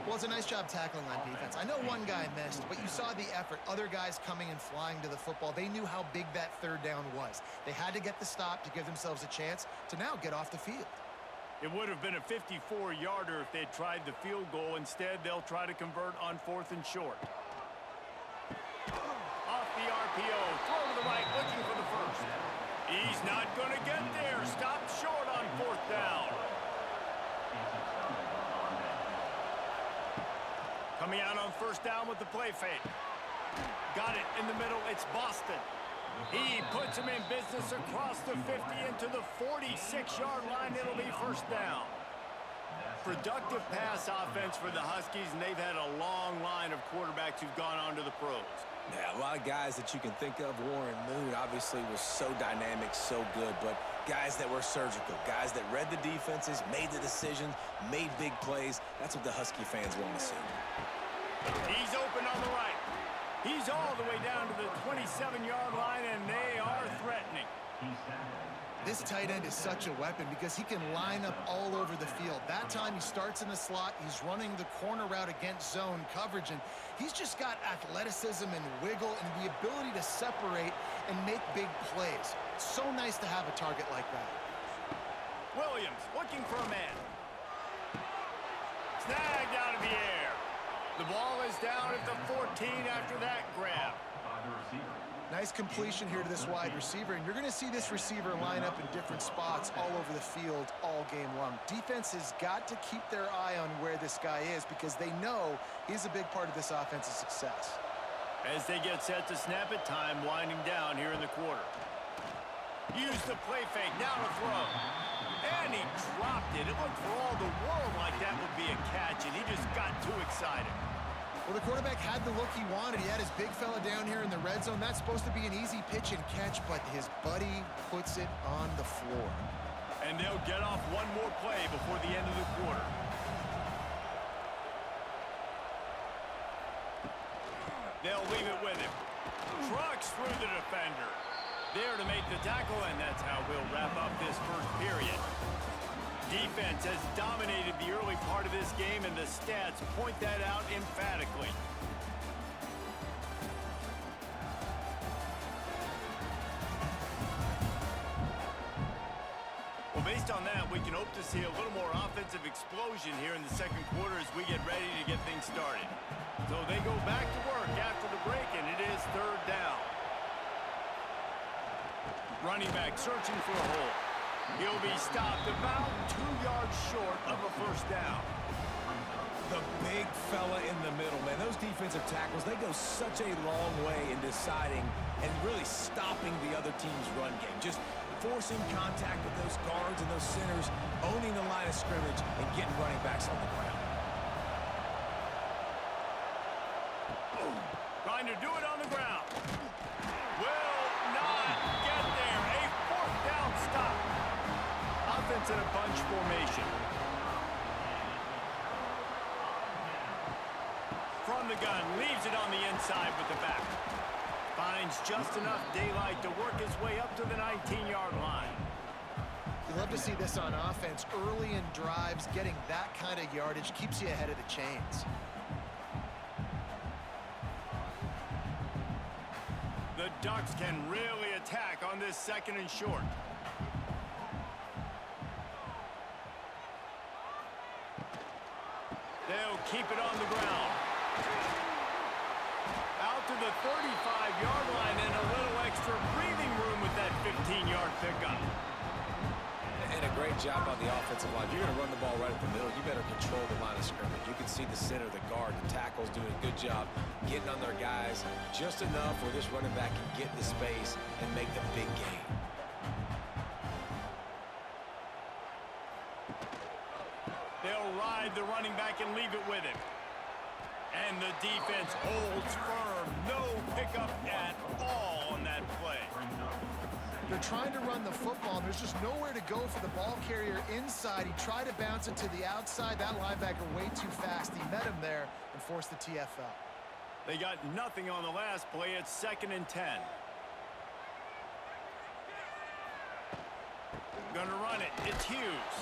Well, it's a nice job tackling on defense. I know one guy missed, but you saw the effort. Other guys coming and flying to the football. They knew how big that 3rd down was. They had to get the stop to give themselves a chance to now get off the field. It would have been a 54-yarder if they'd tried the field goal. Instead, they'll try to convert on 4th and short. Off the RPO, throw to the right, looking for the first. He's not going to get there. Stopped short on 4th down. Coming out on first down with the play fake. Got it in the middle. It's Boston. He puts him in business across the 50 into the 46-yard line. It'll be first down. Productive pass offense for the Huskies, and they've had a long line of quarterbacks who've gone on to the pros. Yeah, a lot of guys that you can think of. Warren Moon obviously was so dynamic, so good, but guys that were surgical, guys that read the defenses, made the decisions, made big plays. That's what the Husky fans want to see. He's open on the right. He's all the way down to the 27-yard line, and they are threatening. This tight end is such a weapon because he can line up all over the field. That time he starts in the slot. He's running the corner route against zone coverage, and he's just got athleticism and wiggle and the ability to separate and make big plays. It's so nice to have a target like that. Williams looking for a man. Snagged out of the air. The ball is down at the 14 after that grab. Nice completion here to this wide receiver, and you're going to see this receiver line up in different spots all over the field all game long. Defense has got to keep their eye on where this guy is because they know he's a big part of this offensive success. As they get set to snap it, time winding down here in the quarter. Use the play fake, now to throw. And he dropped it. It looked for all the world like that would be a catch, and he just got too excited. Well, the quarterback had the look he wanted. He had his big fella down here in the red zone. That's supposed to be an easy pitch and catch, but his buddy puts it on the floor. And they'll get off one more play before the end of the quarter. They'll leave it with him. Trucks through the defender. There to make the tackle, and that's how we'll wrap up this first period. Defense has dominated the early part of this game, and the stats point that out emphatically. Well, based on that, we can hope to see a little more offensive explosion here in the second quarter as we get ready to get things started. So they go back to work after the break, and it is 3rd down. Running back searching for a hole. He'll be stopped about 2 yards short of a first down. The big fella in the middle, man. Those defensive tackles, they go such a long way in deciding and really stopping the other team's run game. Just forcing contact with those guards and those centers, owning the line of scrimmage, and getting running backs on the ground. Trying to do it on the ground. Will not get there. A 4th down stop. Offense in a bunch formation. From the gun, leaves it on the inside with the back. Finds just enough daylight to work his way up to the 9 19-yard line. You love to see this on offense. Early in drives, getting that kind of yardage keeps you ahead of the chains. The Ducks can really attack on this 2nd and short. They'll keep it on the ground. Out to the 35-yard line and a little extra breathing room with that 15-yard pickup. And a great job on the offensive line. If you're going to run the ball right at the middle, you better control the line of scrimmage. You can see the center, the guard, the tackles doing a good job getting on their guys just enough where this running back can get the space and make the big gain. They'll ride the running back and leave it with him. And the defense holds firm. No pickup at all on that play. They're trying to run the football, and there's just nowhere to go for the ball carrier inside. He tried to bounce it to the outside. That linebacker way too fast. He met him there and forced the TFL. They got nothing on the last play. It's 2nd and 10. Gonna run it. It's Hughes.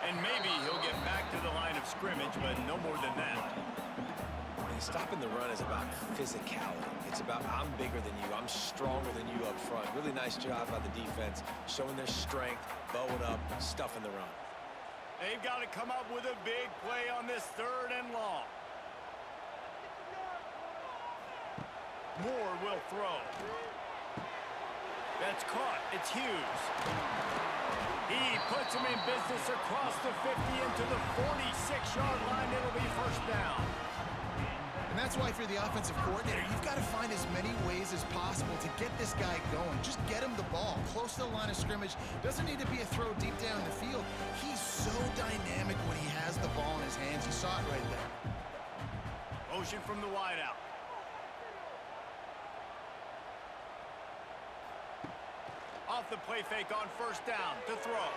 And maybe he'll get back to the line of scrimmage, but no more than that. Stopping the run is about physicality. It's about I'm bigger than you. I'm stronger than you up front. Really nice job by the defense, showing their strength, bowing up, stuffing the run. They've got to come up with a big play on this 3rd and long. Moore will throw. That's caught. It's Hughes. He puts him in business across the 50 into the 46-yard line. It'll be 1st down. And that's why if you're the offensive coordinator, you've got to find as many ways as possible to get this guy going. Just get him the ball close to the line of scrimmage. Doesn't need to be a throw deep down the field. He's so dynamic when he has the ball in his hands. You saw it right there. Motion from the wideout. Off the play fake on 1st down to throw.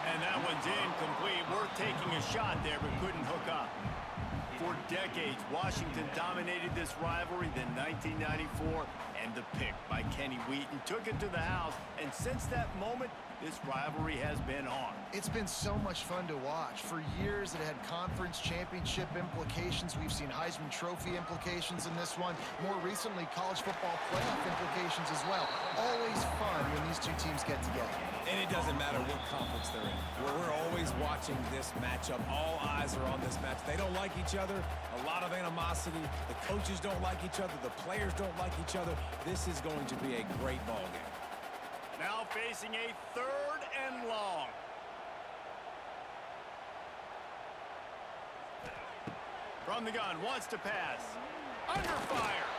And that one's incomplete. Worth taking a shot there, but couldn't hook up. For decades, Washington dominated this rivalry. Then 1994, and the pick by Kenny Wheaton took it to the house. And since that moment, this rivalry has been on. It's been so much fun to watch. For years, it had conference championship implications. We've seen Heisman Trophy implications in this one. More recently, college football playoff implications as well. Always fun when these two teams get together. And it doesn't matter what conference they're in. We're always watching this matchup. All eyes are on this match. They don't like each other. A lot of animosity. The coaches don't like each other. The players don't like each other. This is going to be a great ball game. Now facing a 3rd and long. From the gun, wants to pass. Under fire.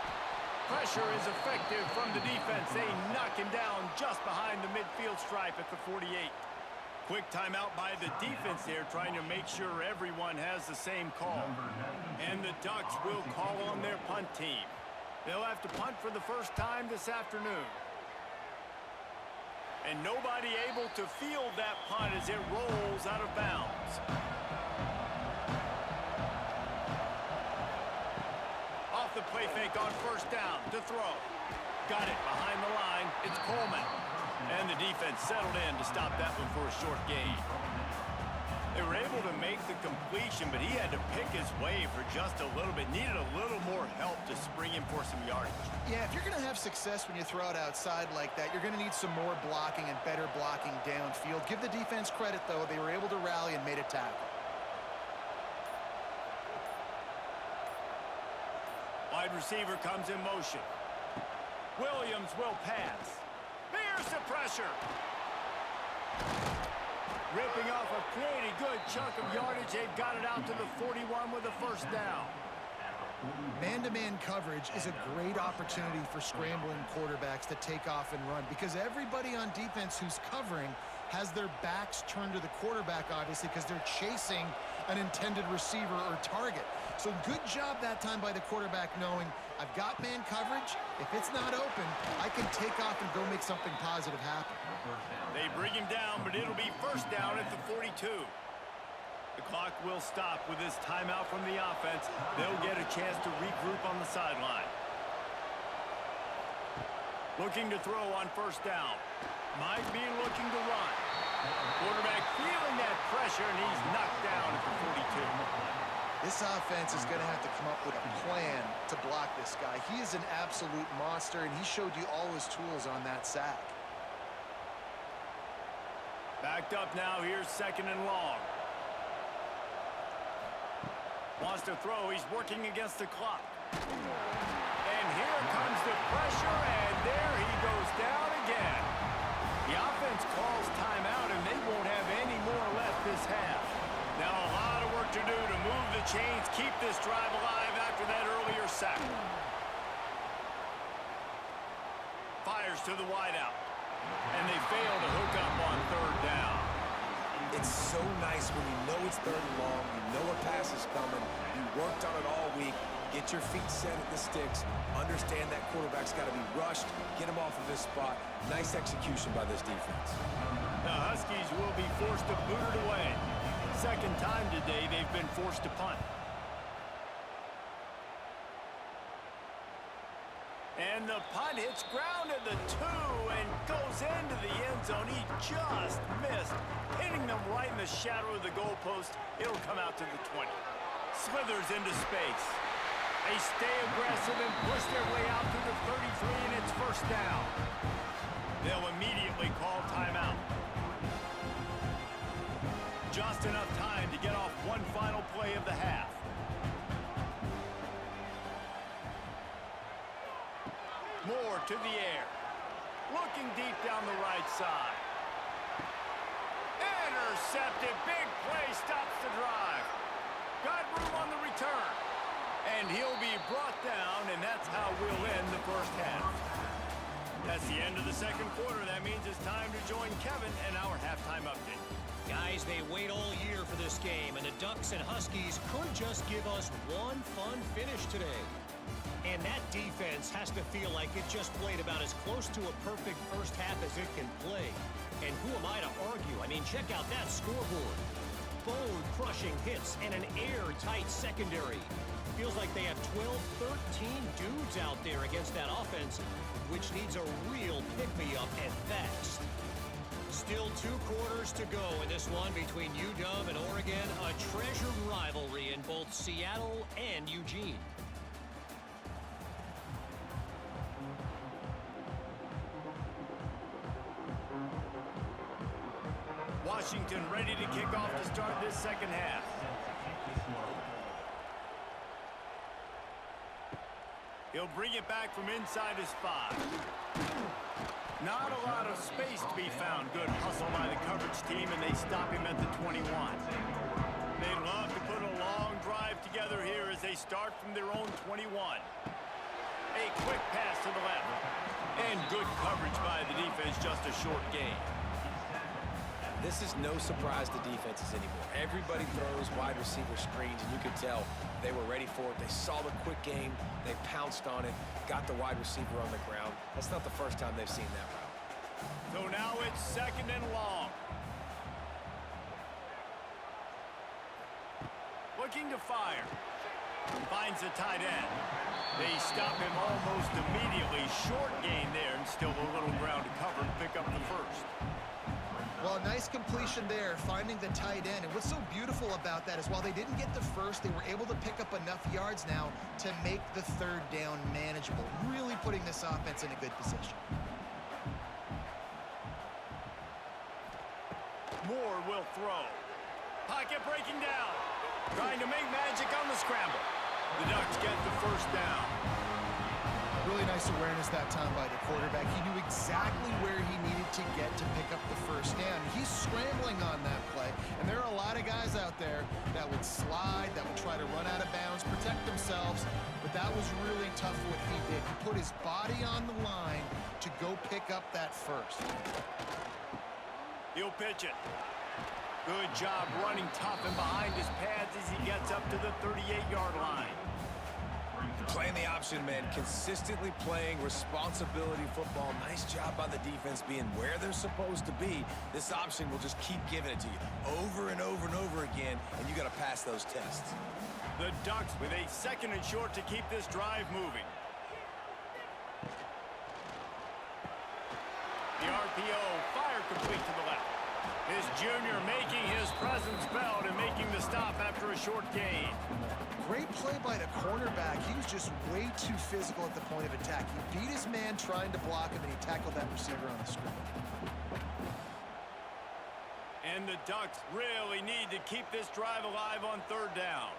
Pressure is effective from the defense. They knock him down just behind the midfield stripe at the 48. Quick timeout by the defense there, trying to make sure everyone has the same call. And the Ducks will call on their punt team. They'll have to punt for the first time this afternoon. And nobody able to field that punt as it rolls out of bounds. Off the play fake on 1st down to throw. Got it behind the line. It's Coleman. And the defense settled in to stop that one for a short gain. They were able to make the completion, but he had to pick his way for just a little bit. Needed a little more help to spring him for some yardage. Yeah, if you're going to have success when you throw it outside like that, you're going to need some more blocking and better blocking downfield. Give the defense credit, though. They were able to rally and made a tackle. Wide receiver comes in motion. Williams will pass. Here's the pressure. Ripping off a pretty good chunk of yardage. They've got it out to the 41 with a 1st down. Man-to-man coverage is a great opportunity for scrambling quarterbacks to take off and run because everybody on defense who's covering has their backs turned to the quarterback, obviously, because they're chasing an intended receiver or target. So good job that time by the quarterback knowing I've got man coverage. If it's not open, I can take off and go make something positive happen. They bring him down, but it'll be 1st down at the 42. The clock will stop with this timeout from the offense. They'll get a chance to regroup on the sideline. Looking to throw on first down. Might be looking to run. Quarterback feeling that pressure, and he's knocked down at the 42. This offense is going to have to come up with a plan to block this guy. He is an absolute monster, and he showed you all his tools on that sack. Backed up now. Here's second and long. Wants to throw. He's working against the clock. And here comes the pressure, and there he goes down again. The offense calls timeout, and they won't have any more left this half. Now a lot of work to do to move the chains, keep this drive alive after that earlier sack. Fires to the wideout. And they fail to hook up on third down. It's so nice when you know it's third and long, you know a pass is coming, you worked on it all week, get your feet set at the sticks, understand that quarterback's got to be rushed, get him off of his spot. Nice execution by this defense. The Huskies will be forced to boot it away. Second time today they've been forced to punt. And the punt hits ground at the 2 and goes into the end zone. He just missed, hitting them right in the shadow of the goalpost. It'll come out to the 20. Slithers into space. They stay aggressive and push their way out to the 33, and it's first down. They'll immediately call timeout. Just enough time to get off one final play of the half. Moore to the air. Looking deep down the right side. Intercepted. Big play stops the drive. Got room on the return. And he'll be brought down, and that's how we'll end the first half. That's the end of the second quarter. That means it's time to join Kevin and our halftime update. Guys, they wait all year for this game, and the Ducks and Huskies could just give us one fun finish today. And that defense has to feel like it just played about as close to a perfect first half as it can play. And who am I to argue? I mean, check out that scoreboard. Bone-crushing hits and an airtight secondary. Feels like they have 12, 13 dudes out there against that offense, which needs a real pick-me-up and fast. Still 2 quarters to go in this one between UW and Oregon, a treasured rivalry in both Seattle and Eugene. Washington ready to kick off to start this second half. He'll bring it back from inside his 5. Not a lot of space to be found. Good hustle by the coverage team, and they stop him at the 21. They'd love to put a long drive together here as they start from their own 21. A quick pass to the left. And good coverage by the defense, just a short gain. This is no surprise to defenses anymore. Everybody throws wide receiver screens, and you could tell they were ready for it. They saw the quick game. They pounced on it, got the wide receiver on the ground. That's not the first time they've seen that route. So now it's second and long. Looking to fire. Finds the tight end. They stop him almost immediately. Short gain there, and still a little ground to cover and pick up the first. Well, nice completion there, finding the tight end. And what's so beautiful about that is while they didn't get the first, they were able to pick up enough yards now to make the third down manageable, really putting this offense in a good position. Moore will throw. Pocket breaking down. Trying to make magic on the scramble. The Ducks get the first down. Really nice awareness that time by the quarterback. He knew exactly where he needed to get to pick up the first down. He's scrambling on that play, and there are a lot of guys out there that would slide, that would try to run out of bounds, protect themselves, but that was really tough what he did. He put his body on the line to go pick up that first. He'll pitch it. Good job running tough and behind his pads as he gets up to the 38-yard line. Playing the option, man. Consistently playing responsibility football. Nice job by the defense being where they're supposed to be. This option will just keep giving it to you over and over and over again, and you got to pass those tests. The Ducks with a second and short to keep this drive moving. The RPO, fire complete to the left. This junior making his presence felt and making the stop after a short gain. Great play by the cornerback. He was just way too physical at the point of attack. He beat his man trying to block him, and he tackled that receiver on the screen. And the Ducks really need to keep this drive alive on third down.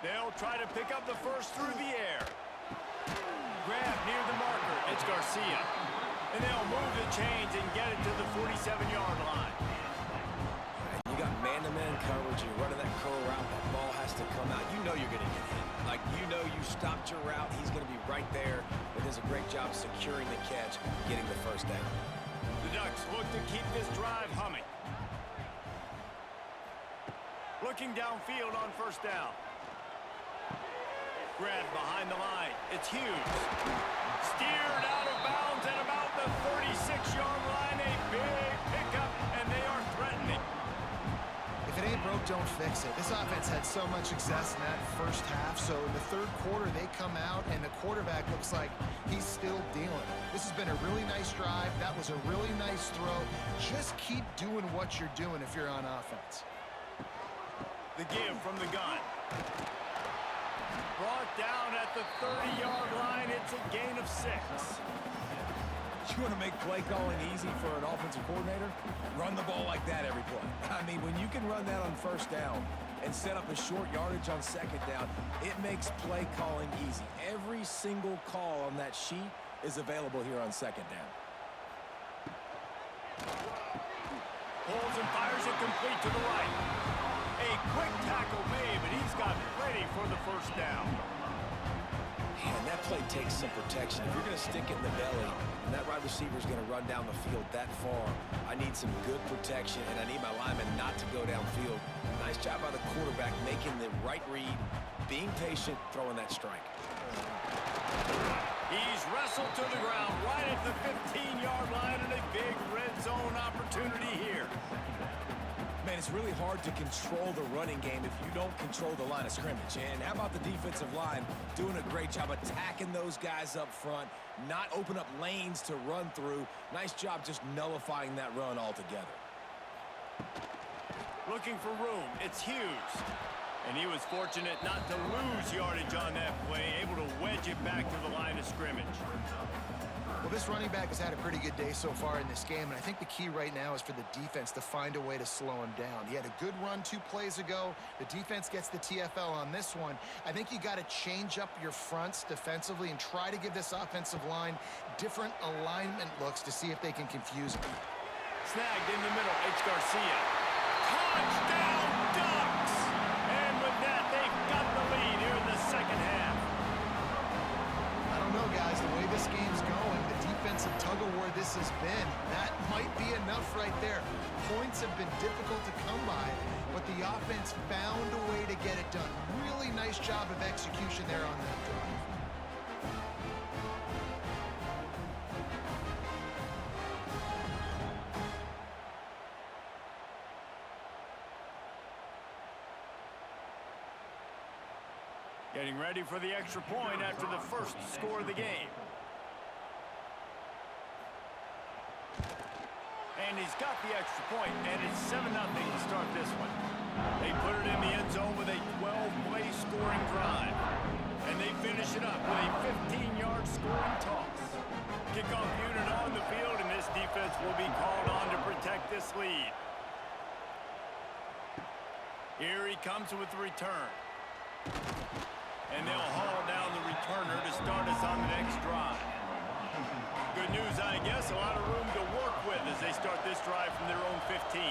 They'll try to pick up the first through the air. Grab near the marker. It's Garcia. And they'll move the chains and get it to the 47-yard line. You got man-to-man coverage, and you're running that curl route, that ball has to come out. You know you're going to get hit. Like, you know you stopped your route, he's going to be right there, and does a great job securing the catch, getting the first down. The Ducks look to keep this drive humming. Looking downfield on first down. Grab behind the line. It's Hughes. Steered out of bounds at about the 36-yard line. A big pickup, and they are threatening. If it ain't broke, don't fix it. This offense had so much success in that first half, so in the third quarter, they come out, and the quarterback looks like he's still dealing. This has been a really nice drive. That was a really nice throw. Just keep doing what you're doing if you're on offense. The give from the gun. Brought down at the 30-yard line. It's a gain of 6. You want to make play calling easy for an offensive coordinator? Run the ball like that every play. I mean, when you can run that on first down and set up a short yardage on second down, it makes play calling easy. Every single call on that sheet is available here on second down. Pulls and fires it complete to the right. A quick tackle made, but he's got plenty for the first down. And that play takes some protection. If you're going to stick it in the belly, and that wide receiver is going to run down the field that far, I need some good protection, and I need my lineman not to go downfield. Nice job by the quarterback making the right read, being patient, throwing that strike. He's wrestled to the ground right at the 15-yard line, and a big red zone opportunity here. Man, it's really hard to control the running game if you don't control the line of scrimmage. And how about the defensive line doing a great job attacking those guys up front, not open up lanes to run through. Nice job just nullifying that run altogether. Looking for room, it's Hughes. And he was fortunate not to lose yardage on that play, able to wedge it back to the line of scrimmage. Well, this running back has had a pretty good day so far in this game, and I think the key right now is for the defense to find a way to slow him down. He had a good run 2 plays ago. The defense gets the TFL on this one. I think you got to change up your fronts defensively and try to give this offensive line different alignment looks to see if they can confuse him. Snagged in the middle, it's Garcia. Touchdown, Ducks! And with that, they've got the lead here in the second half. I don't know, guys. The way this game's going, the defensive tug-of-war this has been, that might be enough right there. Points have been difficult to come by, but the offense found a way to get it done. Really nice job of execution there on that drive. Getting ready for the extra point after the first score of the game. And he's got the extra point, and it's 7-0 to start this one. They put it in the end zone with a 12-play scoring drive. And they finish it up with a 15-yard scoring toss. Kickoff unit on the field, and this defense will be called on to protect this lead. Here he comes with the return. And they'll haul down the returner to start us on the next drive. Good news, I guess, a lot of room to work with as they start this drive from their own 15.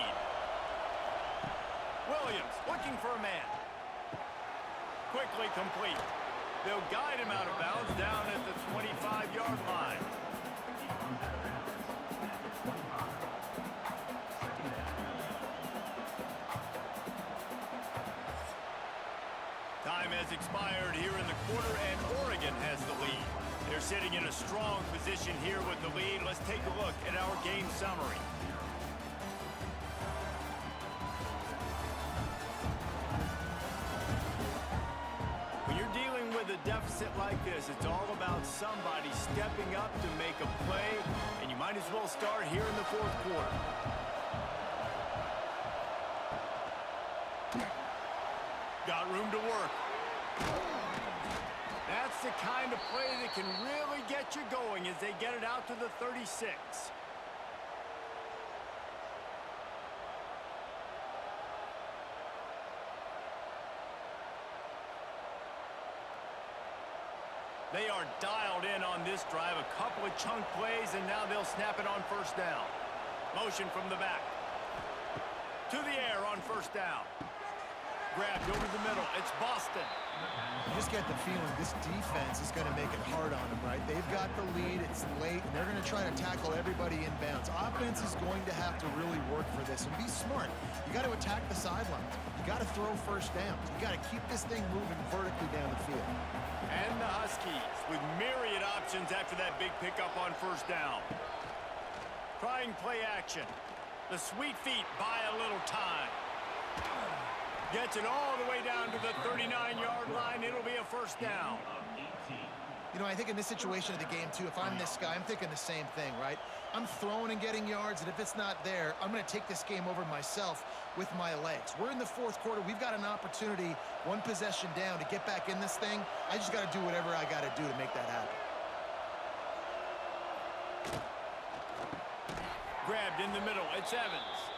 Williams looking for a man. Quickly complete. They'll guide him out of bounds down at the 25-yard line. Time has expired here in the quarter, and Oregon has the lead. They're sitting in a strong position here with the lead. Let's take a look at our game summary. When you're dealing with a deficit deficit like this, it's all about somebody stepping up to make a play, and you might as well start here in the fourth quarter. Got room to work. That's the kind of play that can really get you going as they get it out to the 36. They are dialed in on this drive. A couple of chunk plays, and now they'll snap it on first down. Motion from the back. To the air on first down. Grabbed over the middle. It's Boston. You just get the feeling this defense is going to make it hard on them, right? They've got the lead. It's late, and they're going to try to tackle everybody inbounds. Offense is going to have to really work for this and be smart. You got to attack the sidelines. You got to throw first downs. You got to keep this thing moving vertically down the field. And the Huskies with myriad options after that big pickup on first down. Trying play action. The sweet feet buy a little time. Gets it all the way down to the 39-yard line. It'll be a first down. You know, I think in this situation of the game, too, if I'm this guy, I'm thinking the same thing, right? I'm throwing and getting yards, and if it's not there, I'm going to take this game over myself with my legs. We're in the fourth quarter. We've got an opportunity, one possession down, to get back in this thing. I just got to do whatever I got to do to make that happen. Grabbed in the middle. It's Evans.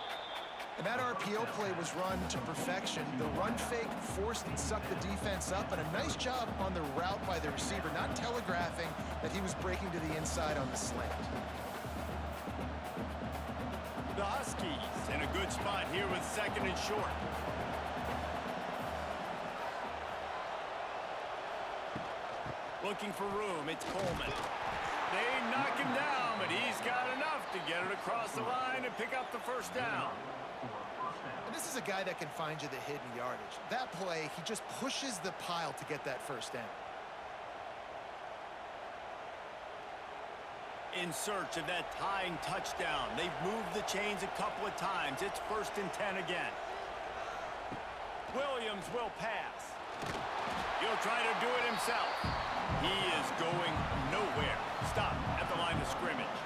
And that RPO play was run to perfection. The run fake forced and sucked the defense up, and a nice job on the route by the receiver, not telegraphing that he was breaking to the inside on the slant. The Huskies in a good spot here with second and short. Looking for room. It's Coleman. They knock him down, but he's got enough to get it across the line and pick up the first down. And this is a guy that can find you the hidden yardage. That play, he just pushes the pile to get that first down. In search of that tying touchdown. They've moved the chains a couple of times. It's 1st and 10 again. Williams will pass. He'll try to do it himself. He is going nowhere. Stop at the line of scrimmage.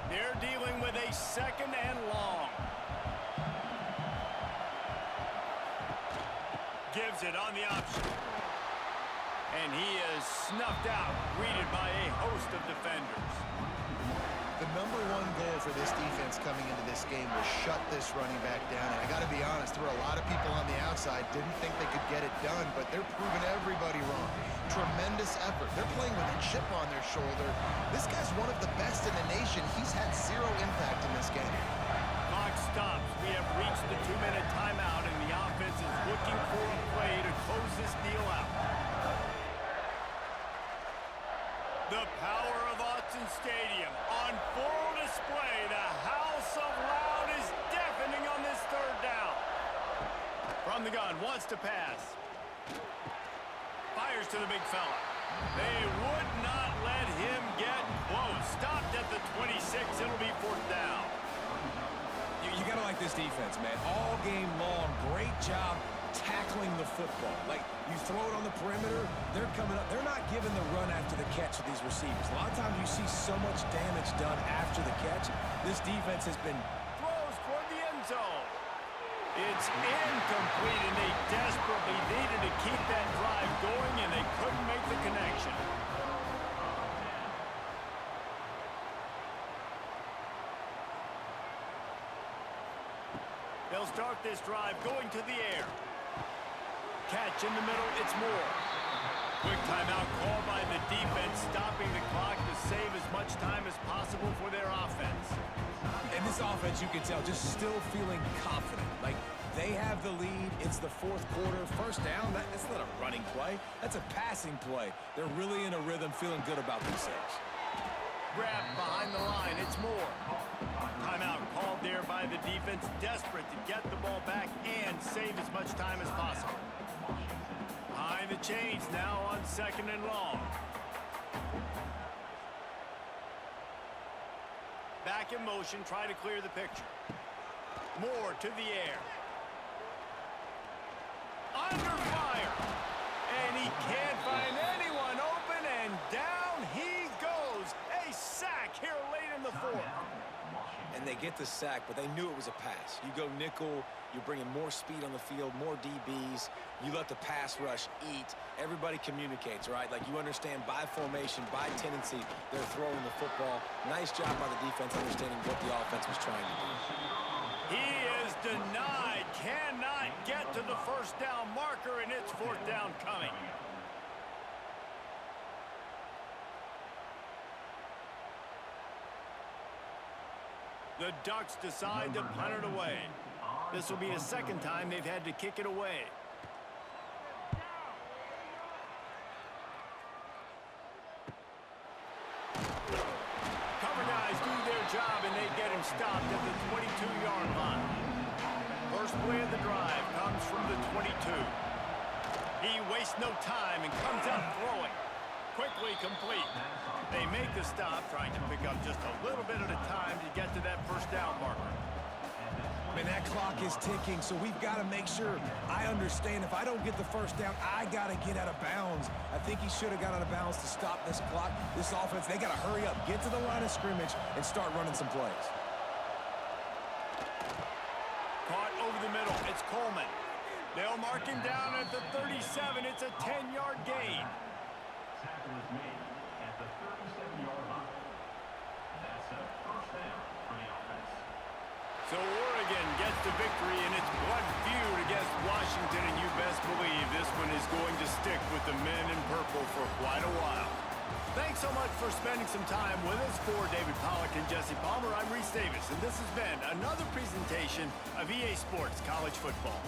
They're dealing with a 2nd and long. Gives it on the option. And he is snuffed out, greeted by a host of defenders. The number one goal for this defense coming into this game was shut this running back down. And I got to be honest, there were a lot of people on the outside didn't think they could get it done, but they're proving everybody wrong. Tremendous effort. They're playing with a chip on their shoulder. This guy's one of the best in the nation. He's had zero impact in this game. Clock stops. We have reached the 2-minute timeout, and the offense is looking for a play to close this deal out. The power of Autzen Stadium on full display. The house of loud is deafening on this 3rd down. From the gun, wants to pass. Fires to the big fella. They would not let him get close. Stopped at the 26. It'll be 4th down. You got to like this defense, man. All game long, great job tackling the football. Like, you throw it on the perimeter, they're coming up. They're not giving the run after the catch to these receivers. A lot of times you see so much damage done after the catch. This defense has been... Throws toward the end zone. It's incomplete, and they desperately needed to keep that drive going, and they couldn't make the connection. They'll start this drive going to the air. Catch in the middle, it's Moore. Quick timeout called by the defense, stopping the clock to save as much time as possible for their offense. And this offense, you can tell, just still feeling confident. Like, they have the lead. It's the 4th quarter. First down, that's not a running play. That's a passing play. They're really in a rhythm, feeling good about themselves. Grabbed behind the line, it's Moore. Timeout called there by the defense, desperate to get the ball back and save as much time as possible. Behind the chains now on 2nd and long. Back in motion, try to clear the picture. Moore to the air. Under fire. And he can't find anyone open, and down he goes. A sack here late in the fourth. And they get the sack, but they knew it was a pass. You go nickel, you're bringing more speed on the field, more DBs. You let the pass rush eat. Everybody communicates, right? Like, you understand by formation, by tendency, they're throwing the football. Nice job by the defense understanding what the offense was trying to do. He is denied. Cannot get to the first down marker, and it's fourth down coming. The Ducks decide to punt it away. This will be the second time they've had to kick it away. Cover guys do their job, and they get him stopped at the 22-yard line. First play of the drive comes from the 22. He wastes no time and comes out throwing. Quickly complete. They make the stop, trying to pick up just a little bit at a time to get to that first down marker. I mean, that clock is ticking, so we've got to make sure. I understand if I don't get the first down, I got to get out of bounds. I think he should have got out of bounds to stop this clock. This offense, they got to hurry up, get to the line of scrimmage, and start running some plays. Caught over the middle. It's Coleman. They'll mark him down at the 37. It's a 10-yard gain. Tackle is made at the 37-yard line. That's a first down for the offense. So Oregon gets the victory, and it's blood feud against Washington, and you best believe this one is going to stick with the men in purple for quite a while. Thanks so much for spending some time with us. For David Pollack and Jesse Palmer, I'm Reese Davis, and this has been another presentation of EA Sports College Football.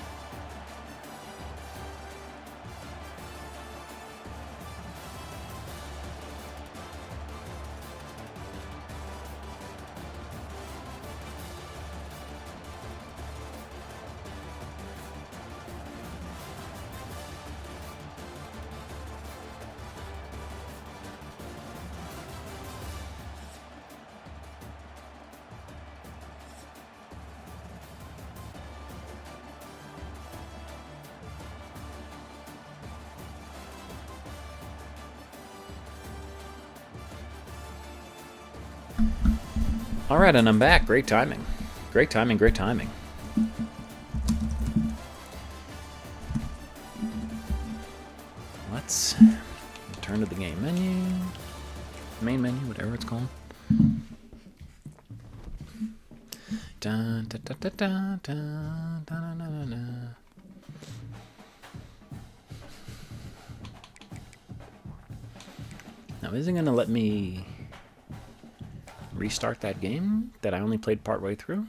All right, and I'm back. Great timing. Great timing, great timing. Let's return to the game menu. Main menu, whatever it's called. Dun, dun, dun, dun, dun, dun, dun, dun, dun, dun. Now, isn't going to let me restart that game that I only played partway through?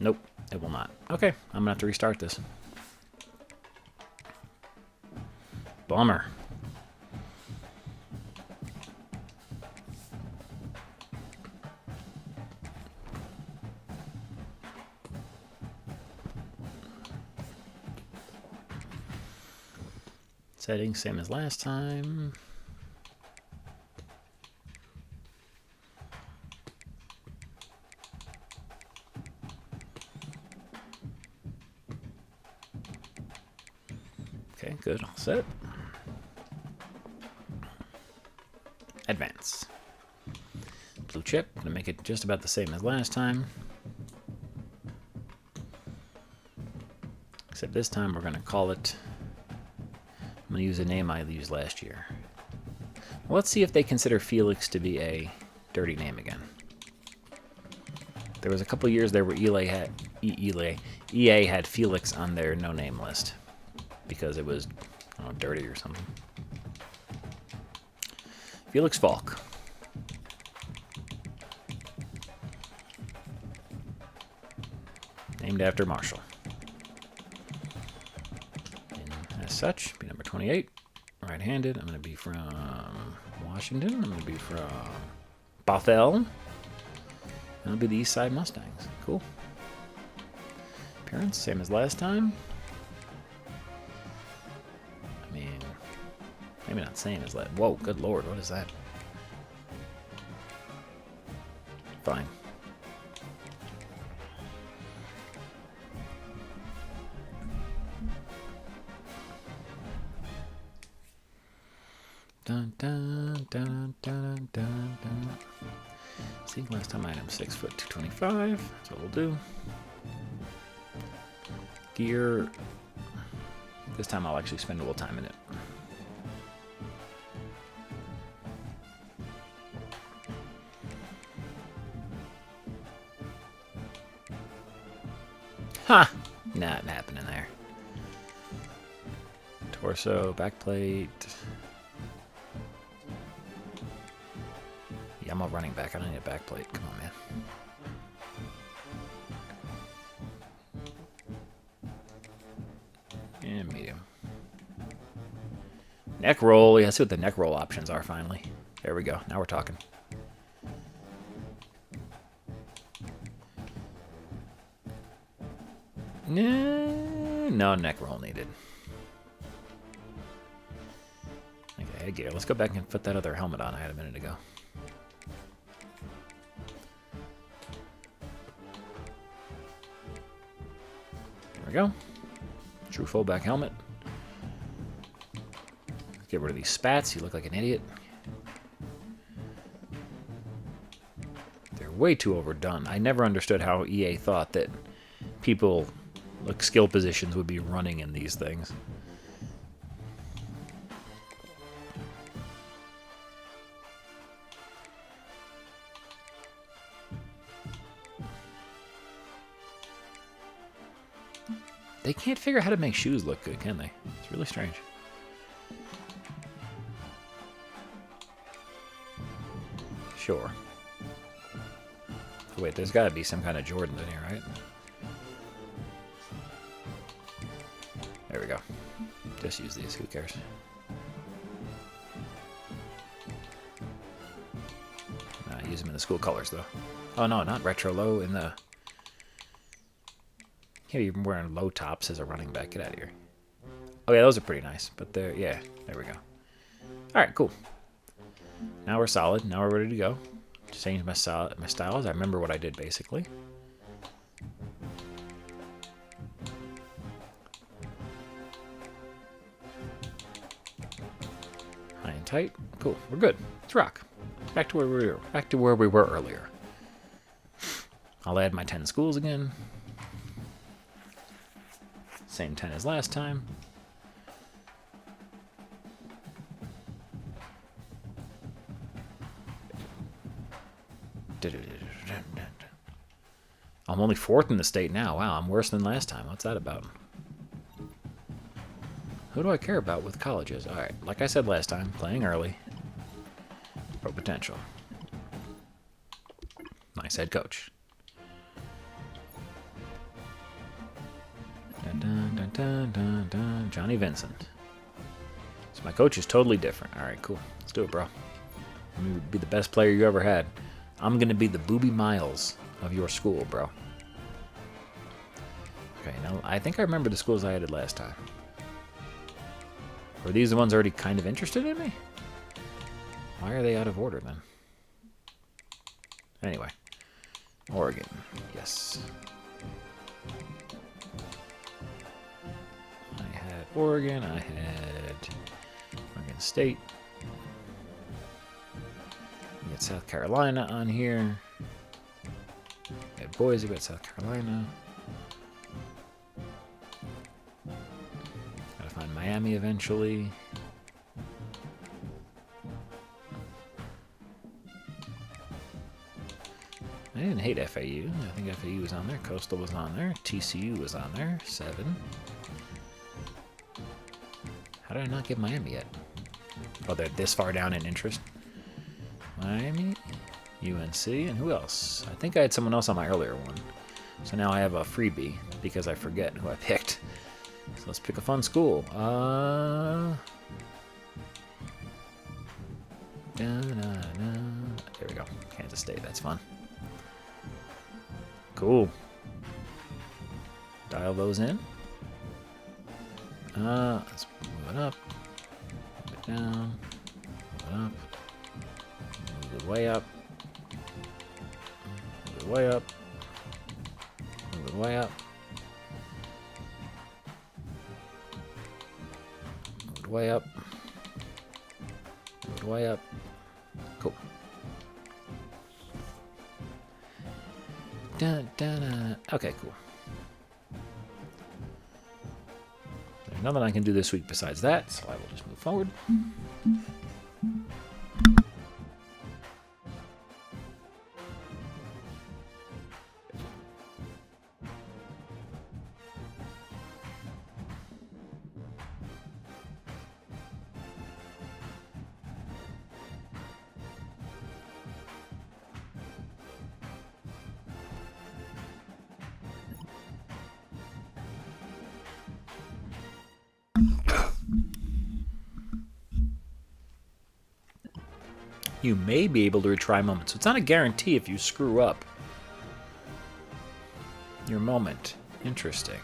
Nope, it will not. Okay, I'm gonna have to restart this. Bummer. Settings same as last time. Okay, good, all set. Advance. Blue chip, gonna make it just about the same as last time. Except this time we're gonna call it, I'm going to use a name I used last year. Well, let's see if they consider Felix to be a dirty name again. There was a couple years there where EA had Felix on their no-name list because it was, I don't know, dirty or something. Felix Falk. Named after Marshall. As such, be number 28, right-handed. I'm going to be from Washington. I'm going to be from Bothell. And I'll be the East Side Mustangs. Cool. Appearance, same as last time. I mean, maybe not same as last. Whoa, good lord, what is that? Fine. Dun, dun, dun, dun, dun, dun. See, last time I had him 6 foot 225. That's what we'll do. Gear. This time I'll actually spend a little time in it. Ha! Not happening there. Torso, backplate. Yeah, I'm a running back. I don't need a backplate. Come on, man. And medium. Neck roll. Yeah, let's see what the neck roll options are finally. There we go. Now we're talking. No neck roll needed. Okay, headgear. Let's go back and put that other helmet on I had a minute ago. There we go. True fullback helmet. Get rid of these spats. You look like an idiot. They're way too overdone. I never understood how EA thought that people, like skill positions, would be running in these things. They can't figure out how to make shoes look good, can they? It's really strange. Sure. Oh, wait, there's got to be some kind of Jordans in here, right? There we go. Just use these. Who cares? Use them in the school colors, though. Oh, no, not retro low. In the... Can't be wearing low tops as a running back. Get out of here. Oh, yeah, those are pretty nice. But they're... Yeah, there we go. All right, cool. Now we're solid. Now we're ready to go. Change my styles. I remember what I did, basically. High and tight. Cool. We're good. Let's rock. Back to where we were. Back to where we were earlier. I'll add my 10 schools again. Same 10 as last time. I'm only 4th in the state now. Wow, I'm worse than last time. What's that about? Who do I care about with colleges? Alright, like I said last time, playing early. Pro potential. Nice head coach. Dun, dun, dun, dun, dun, dun. Johnny Vincent. So my coach is totally different. Alright, cool. Let's do it, bro. I'm going to be the best player you ever had. I'm going to be the Booby Miles of your school, bro. Okay, now I think I remember the schools I added last time. Were these the ones already kind of interested in me? Why are they out of order then? Anyway. Oregon. Yes. I had Oregon. I had Oregon State. We got South Carolina on here. We had Boise. We got South Carolina. Gotta find Miami eventually. I didn't hate FAU. I think FAU was on there. Coastal was on there. TCU was on there. 7. How did I not get Miami yet? Oh, they're this far down in interest. Miami, UNC, and who else? I think I had someone else on my earlier one. So now I have a freebie because I forget who I picked. So let's pick a fun school. There we go. Kansas State. That's fun. Cool. Dial those in. Let's move it up. Move it down. Move it up. Move it way up. Move it way up. Move it way up. Move it way up. Move it way up. Cool. Dun, dun, dun. Okay, cool. There's nothing I can do this week besides that, so I will just move forward. You may be able to retry moments. So it's not a guarantee if you screw up your moment. Interesting.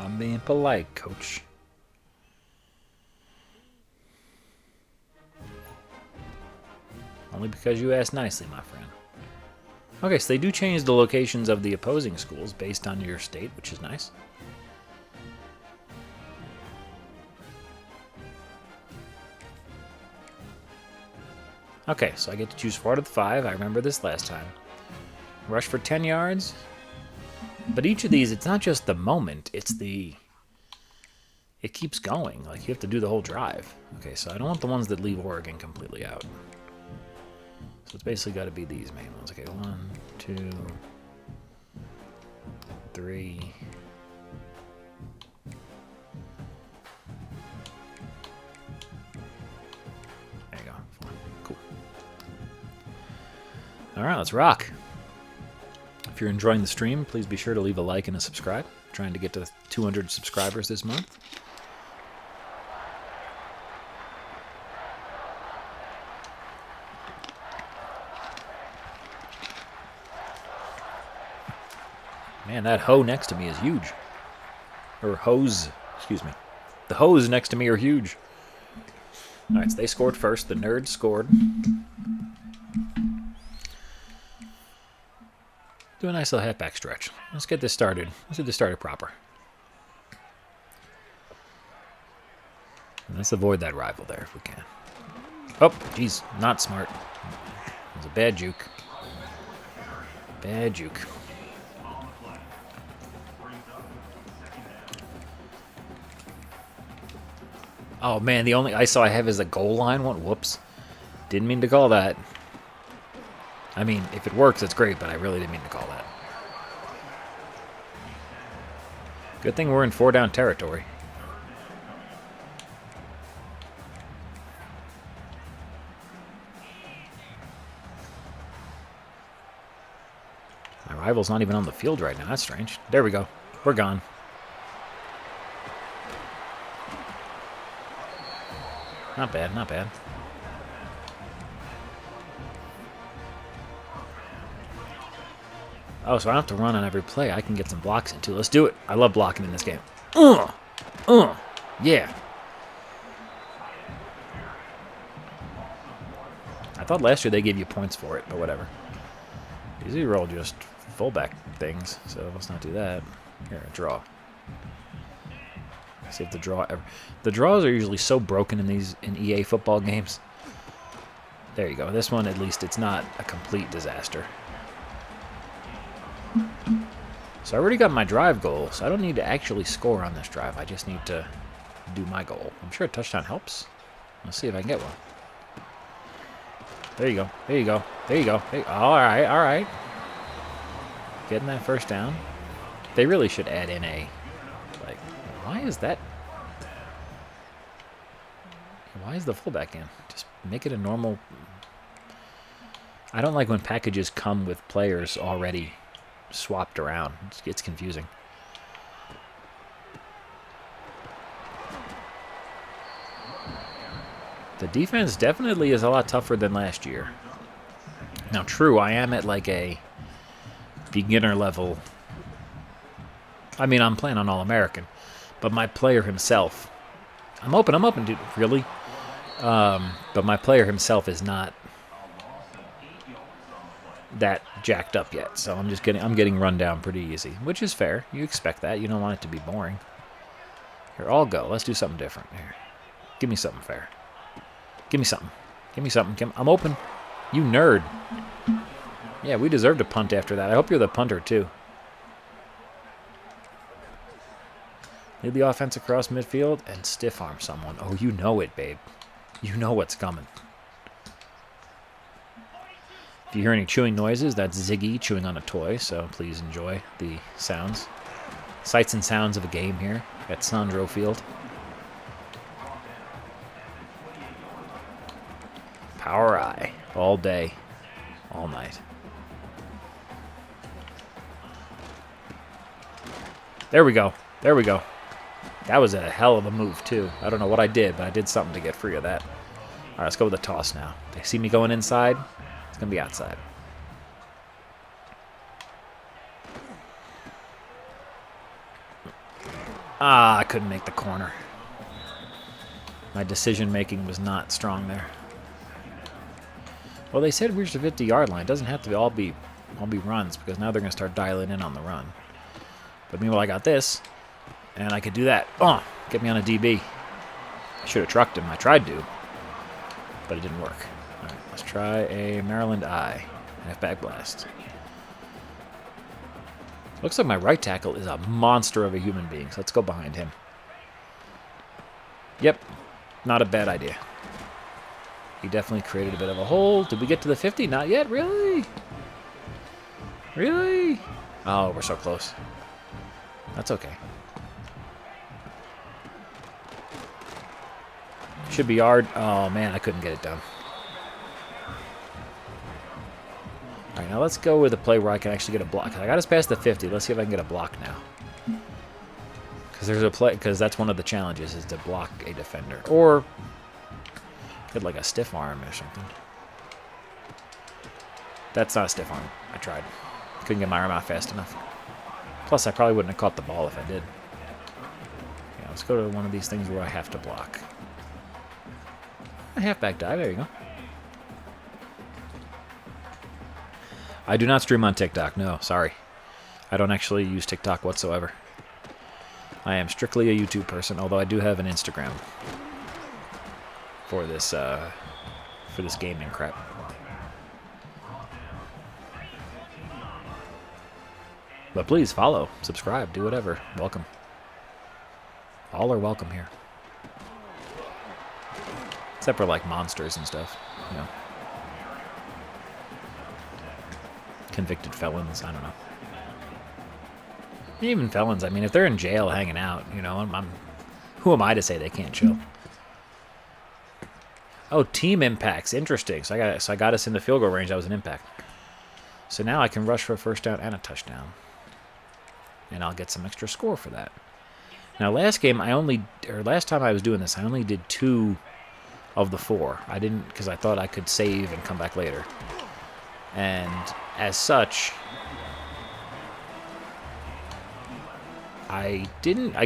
I'm being polite, coach. Only because you asked nicely, my friend. Okay, so they do change the locations of the opposing schools based on your state, which is nice. Okay, so I get to choose 4 out of the 5. I remember this last time. Rush for 10 yards. But each of these, it's not just the moment, it's the... It keeps going. Like, you have to do the whole drive. Okay, so I don't want the ones that leave Oregon completely out. So it's basically got to be these main ones. Okay, 1, 2, 3. There you go. 4. Cool. All right, let's rock. If you're enjoying the stream, please be sure to leave a like and a subscribe. I'm trying to get to 200 subscribers this month. Man, that hoe next to me is huge. Or hose, excuse me. The hoes next to me are huge. Alright, so they scored first. The nerds scored. Do a nice little halfback stretch. Let's get this started. Let's get this started proper. And let's avoid that rival there if we can. Oh, geez, not smart. It was a bad juke. Bad juke. Oh man, the only ISO I have is a goal line one. Whoops. Didn't mean to call that. I mean, if it works, it's great, but I really didn't mean to call that. Good thing we're in 4-down territory. My rival's not even on the field right now. That's strange. There we go. We're gone. Not bad, not bad. Oh, so I don't have to run on every play. I can get some blocks in too. Let's do it. I love blocking in this game. Yeah. I thought last year they gave you points for it, but whatever. These are all just fullback things, so let's not do that. Here, draw. See if the draw ever... The draws are usually so broken in these EA football games. There you go. This one, at least, it's not a complete disaster. So I already got my drive goal, so I don't need to actually score on this drive. I just need to do my goal. I'm sure a touchdown helps. Let's see if I can get one. There you go. There you go. There you go. All right. All right. Getting that first down. They really should add in a... Like, why is that... Why is the fullback in? Just make it a normal... I don't like when packages come with players already swapped around. It's confusing. The defense definitely is a lot tougher than last year. Now, true, I am at like a beginner level. I mean, I'm playing on All-American, but my player himself, I'm open, dude, really? But my player himself is not that jacked up yet, so I'm getting run down pretty easy, which is fair. You expect that. You don't want it to be boring. Here, I'll go. Let's do something different here. Give me something fair. Give me something. Give me something. I'm open. You nerd. Yeah, we deserve to punt after that. I hope you're the punter, too. Lead the offense across midfield and stiff arm someone. Oh, you know it, babe. You know what's coming. If you hear any chewing noises, that's Ziggy chewing on a toy, so please enjoy the sounds. Sights and sounds of a game here at Sandro Field. Power eye. All day. All night. There we go. There we go. That was a hell of a move, too. I don't know what I did, but I did something to get free of that. All right, let's go with the toss now. They see me going inside. It's going to be outside. Ah, I couldn't make the corner. My decision-making was not strong there. Well, they said reach the 50-yard line. It doesn't have to all be runs, because now they're going to start dialing in on the run. But meanwhile, I got this, and I could do that. Oh, get me on a DB. I should have trucked him. I tried to, but it didn't work. All right, let's try a Maryland eye. Halfback blast. Looks like my right tackle is a monster of a human being, so let's go behind him. Yep, not a bad idea. He definitely created a bit of a hole. Did we get to the 50? Not yet, really? Really? Oh, we're so close. That's okay. Should be yard. Oh, man, I couldn't get it done. All right, now let's go with a play where I can actually get a block. I got us past the 50. Let's see if I can get a block now. Because there's a play. Because that's one of the challenges is to block a defender or get like a stiff arm or something. That's not a stiff arm. I tried. Couldn't get my arm out fast enough. Plus, I probably wouldn't have caught the ball if I did. Yeah, let's go to one of these things where I have to block. A halfback dive. There you go. I do not stream on TikTok. No, sorry. I don't actually use TikTok whatsoever. I am strictly a YouTube person, although I do have an Instagram for this gaming crap. But please follow, subscribe, do whatever. Welcome. All are welcome here. Except for like monsters and stuff, you know. Convicted felons, I don't know. Even felons, I mean, if they're in jail hanging out, you know, who am I to say they can't chill? Oh, team impacts, interesting. So I got us in the field goal range. That was an impact. So now I can rush for a first down and a touchdown, and I'll get some extra score for that. Now, last time I was doing this, I only did 2 of the 4. I didn't because I thought I could save and come back later, and as such, I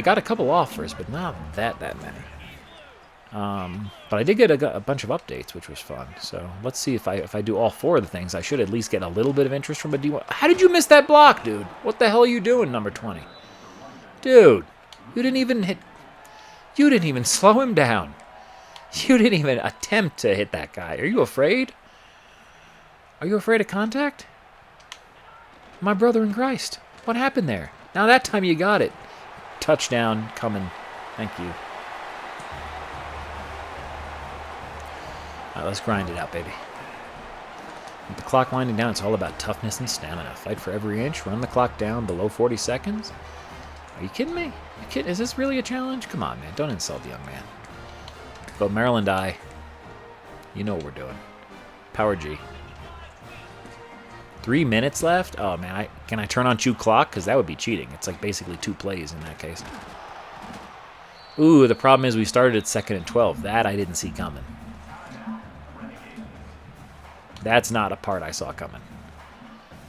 got a couple offers, but not that many. But I did get a bunch of updates, which was fun. So let's see if I do all 4 of the things, I should at least get a little bit of interest from a D1. How did you miss that block, dude? What the hell are you doing, number 20? Dude, you didn't even slow him down. You didn't even attempt to hit that guy. Are you afraid? Are you afraid of contact? My brother in Christ. What happened there? Now that time you got it. Touchdown coming. Thank you. All right, let's grind it out, baby. With the clock winding down, it's all about toughness and stamina. Fight for every inch. Run the clock down below 40 seconds. Are you kidding me? You kidding? Is this really a challenge? Come on, man. Don't insult the young man. Go Maryland eye. You know what we're doing. Power G. 3 minutes left? Oh, man. Can I turn on chew clock? Because that would be cheating. It's like basically 2 plays in that case. Ooh, the problem is we started at 2nd and 12. That I didn't see coming. That's not a part I saw coming.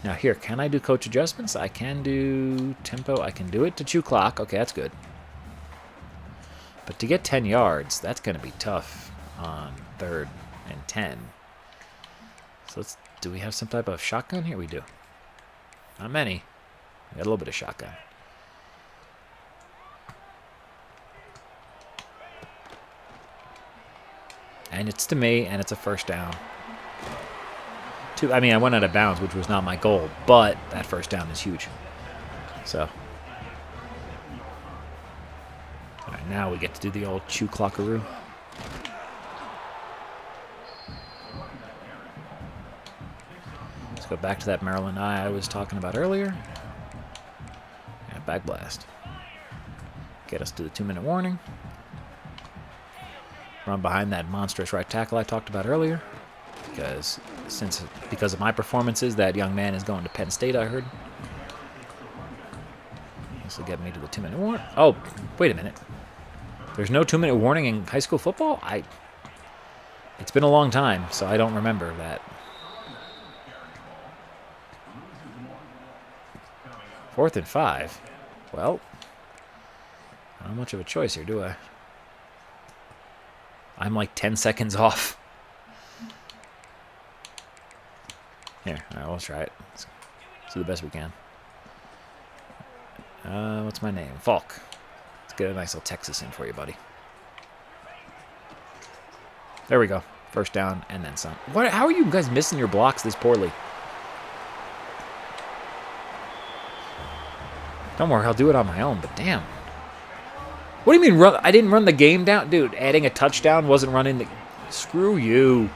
Now here, can I do coach adjustments? I can do tempo. I can do it to chew clock. Okay, that's good. But to get 10 yards, that's going to be tough on 3rd and 10. So do we have some type of shotgun here? We do. Not many. We got a little bit of shotgun. And it's to me, and it's a first down. I mean, I went out of bounds, which was not my goal, but that first down is huge. So, all right, now we get to do the old chew clockaroo. Let's go back to that Maryland eye I was talking about earlier. Yeah, back blast. Get us to the 2-minute warning. Run behind that monstrous right tackle I talked about earlier. Because of my performances, that young man is going to Penn State, I heard. This will get me to the 2-minute warning. Oh, wait a minute. There's no 2-minute warning in high school football? It's been a long time, so I don't remember that. 4th and 5. Well, not much of a choice here, do I? I'm like 10 seconds off. Here, all right, we'll try it. Let's do the best we can. What's my name? Falk. Let's get a nice little Texas in for you, buddy. There we go. First down and then some. How are you guys missing your blocks this poorly? Don't worry, I'll do it on my own, but damn. What do you mean run? I didn't run the game down? Dude, adding a touchdown wasn't running the... Screw you.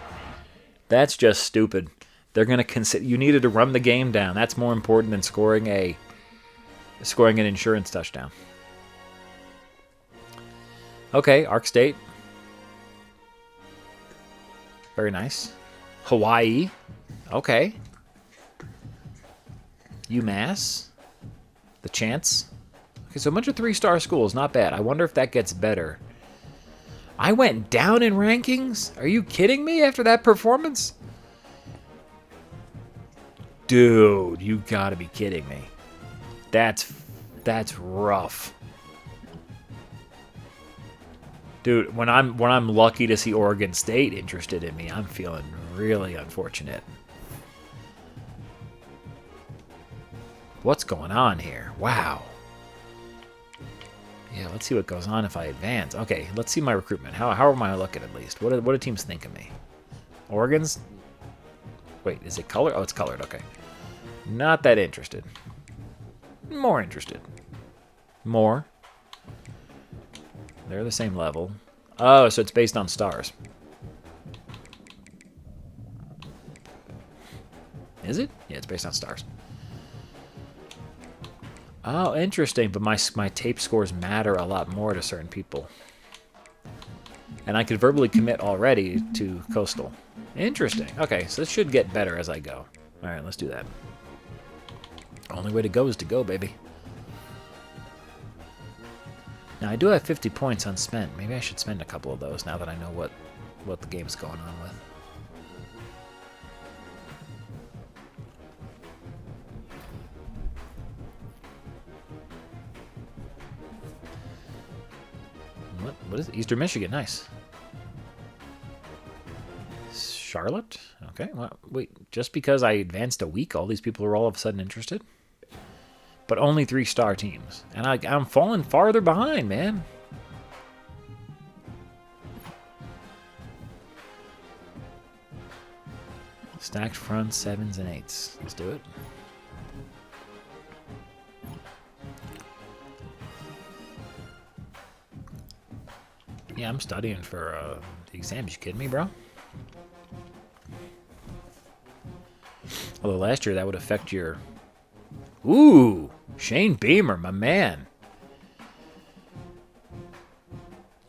That's just stupid. They're going to consider... You needed to run the game down. That's more important than scoring an insurance touchdown. Okay, Ark State. Very nice. Hawaii. Okay. UMass. The Chance. Okay, so a bunch of 3-star schools. Not bad. I wonder if that gets better. I went down in rankings? Are you kidding me after that performance? Dude, you gotta be kidding me. That's rough. Dude, when I'm lucky to see Oregon State interested in me, I'm feeling really unfortunate. What's going on here? Wow. Yeah, let's see what goes on if I advance. Okay, let's see my recruitment. How am I looking at least? What do teams think of me? Oregon's... Wait, is it colored? Oh, it's colored. Okay. Not that interested. More interested. More. They're the same level. Oh, so it's based on stars. Is it? Yeah, it's based on stars. Oh, interesting. But my tape scores matter a lot more to certain people. And I could verbally commit already to Coastal. Interesting. Okay, so this should get better as I go. All right, let's do that. Only way to go is to go, baby. Now, I do have 50 points unspent. Maybe I should spend a couple of those now that I know what the game's going on with. What is it? Eastern Michigan. Nice. Charlotte? Okay. Well, wait. Just because I advanced a week, all these people are all of a sudden interested? But only 3-star teams. And I'm falling farther behind, man. Stacked front 7s and 8s. Let's do it. Yeah, I'm studying for the exams. You kidding me, bro? Although last year that would affect your... Ooh! Shane Beamer, my man.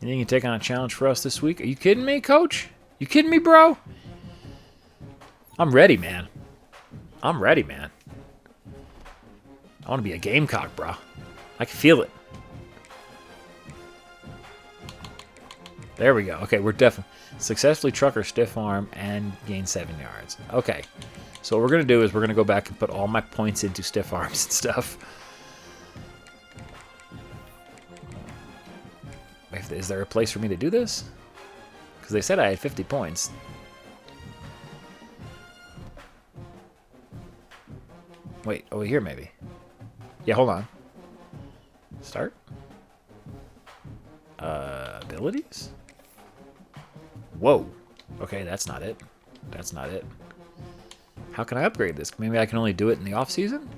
You think you can take on a challenge for us this week? Are you kidding me, coach? You kidding me, bro? I'm ready, man. I'm ready, man. I want to be a Gamecock, bro. I can feel it. There we go. Okay, we're definitely successfully truck or stiff arm and gain 7 yards. Okay, so what we're going to do is we're going to go back and put all my points into stiff arms and stuff. Is there a place for me to do this? Because they said I had 50 points. Wait, over here maybe. Yeah, hold on. Start. Abilities? Whoa. Okay, that's not it. That's not it. How can I upgrade this? Maybe I can only do it in the off season?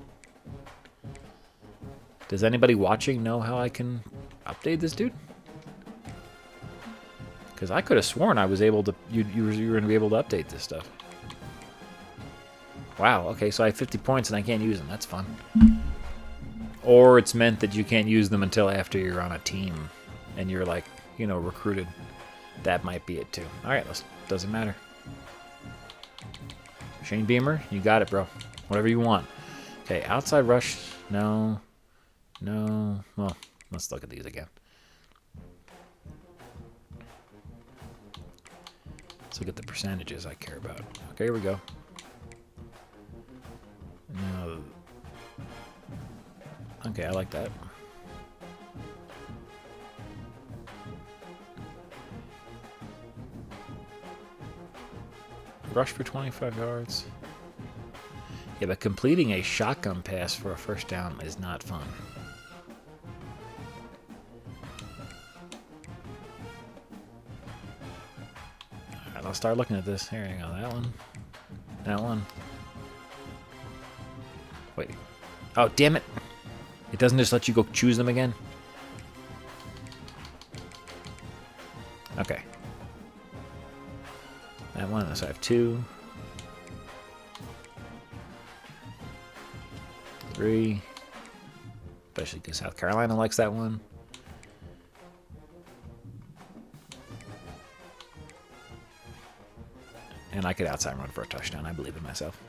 Does anybody watching know how I can update this dude? Because I could have sworn I was able to. You were going to be able to update this stuff. Wow. Okay, so I have 50 points and I can't use them. That's fun. Or it's meant that you can't use them until after you're on a team and you're like, you know, recruited. That might be it too. All right, doesn't matter. Shane Beamer, you got it, bro. Whatever you want. Okay, outside rush. No. No. Well, let's look at these again. Let's look at the percentages I care about. Okay, here we go. No. Okay, I like that. Rush for 25 yards. Yeah, but completing a shotgun pass for a first down is not fun. Alright, I'll start looking at this. Here you go. That one. That one. Wait. Oh, damn it. It doesn't just let you go choose them again? Okay. That one. So I have 2. 3. Especially because South Carolina likes that one. And I could outside run for a touchdown. I believe in myself.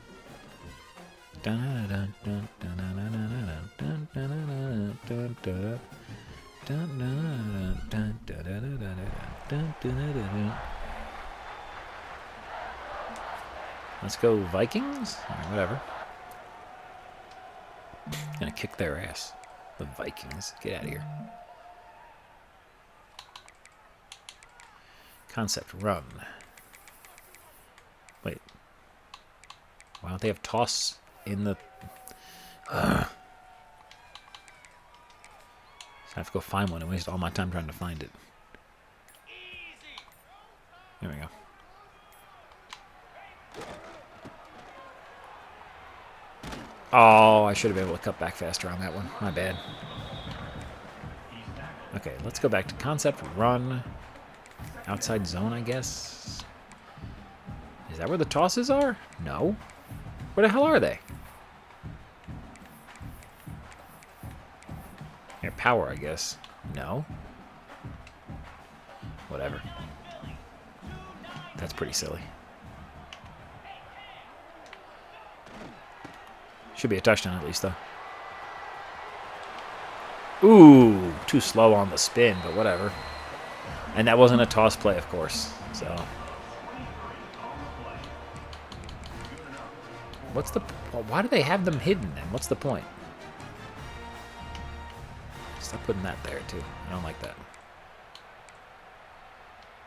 Let's go Vikings. All right, whatever. Gonna kick their ass. The Vikings. Get out of here. Concept run. Wait. Why don't they have toss in the... So I have to go find one and waste all my time trying to find it. There we go. Oh, I should have been able to cut back faster on that one. My bad. Okay, let's go back to concept run. Outside zone, I guess. Is that where the tosses are? No. Where the hell are they? Here, power, I guess. No. Whatever. That's pretty silly. Should be a touchdown at least, though. Ooh, too slow on the spin, but whatever. And that wasn't a toss play, of course. So, what's the? Why do they have them hidden then? What's the point? Stop putting that there too. I don't like that.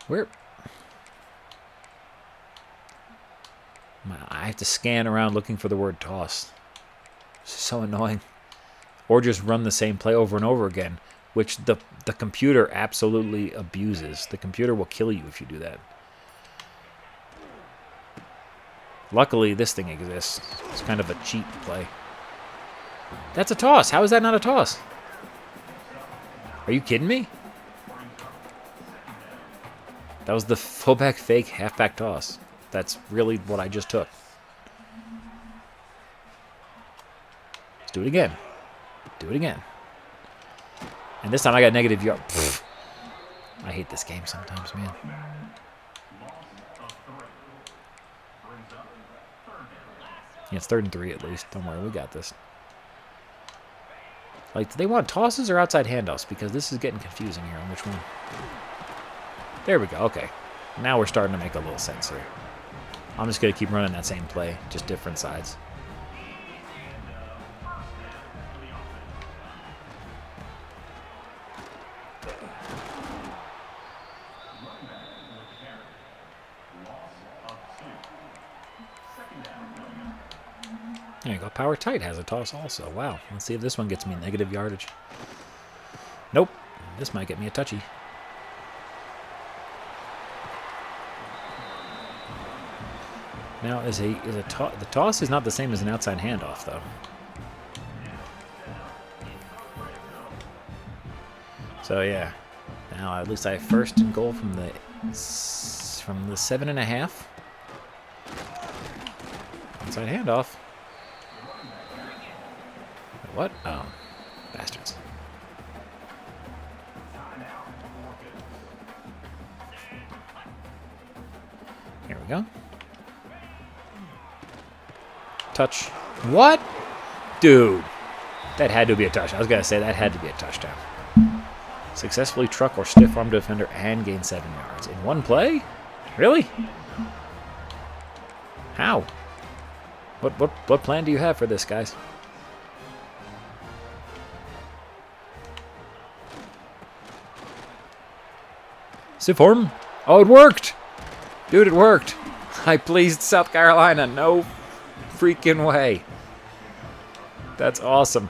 Where? I have to scan around looking for the word toss. It's so annoying. Or just run the same play over and over again, which the computer absolutely abuses. The computer will kill you if you do that. Luckily, this thing exists. It's kind of a cheat play. That's a toss. How is that not a toss? Are you kidding me? That was the fullback fake halfback toss. That's really what I just took. Let's do it again. Do it again. And this time I got negative yard. I hate this game sometimes, man. Yeah, it's 3rd and 3 at least. Don't worry, we got this. Like, do they want tosses or outside handoffs? Because this is getting confusing here on which one. There we go. Okay. Now we're starting to make a little sense here. I'm just going to keep running that same play, just different sides. There you go. Power tight has a toss also. Wow. Let's see if this one gets me negative yardage. Nope. This might get me a touchy. Now, the toss is not the same as an outside handoff, though. So yeah. Now at least I have 1st and goal from the 7.5. Outside handoff. What? Oh, bastards. Here we go. Touch. What? Dude. That had to be a touchdown. I was going to say that had to be a touchdown. Successfully truck or stiff arm defender and gain 7 yards. In one play? Really? How? What plan do you have for this, guys? Stiff arm? Oh, it worked! Dude, it worked. I pleased South Carolina. No freaking way. That's awesome.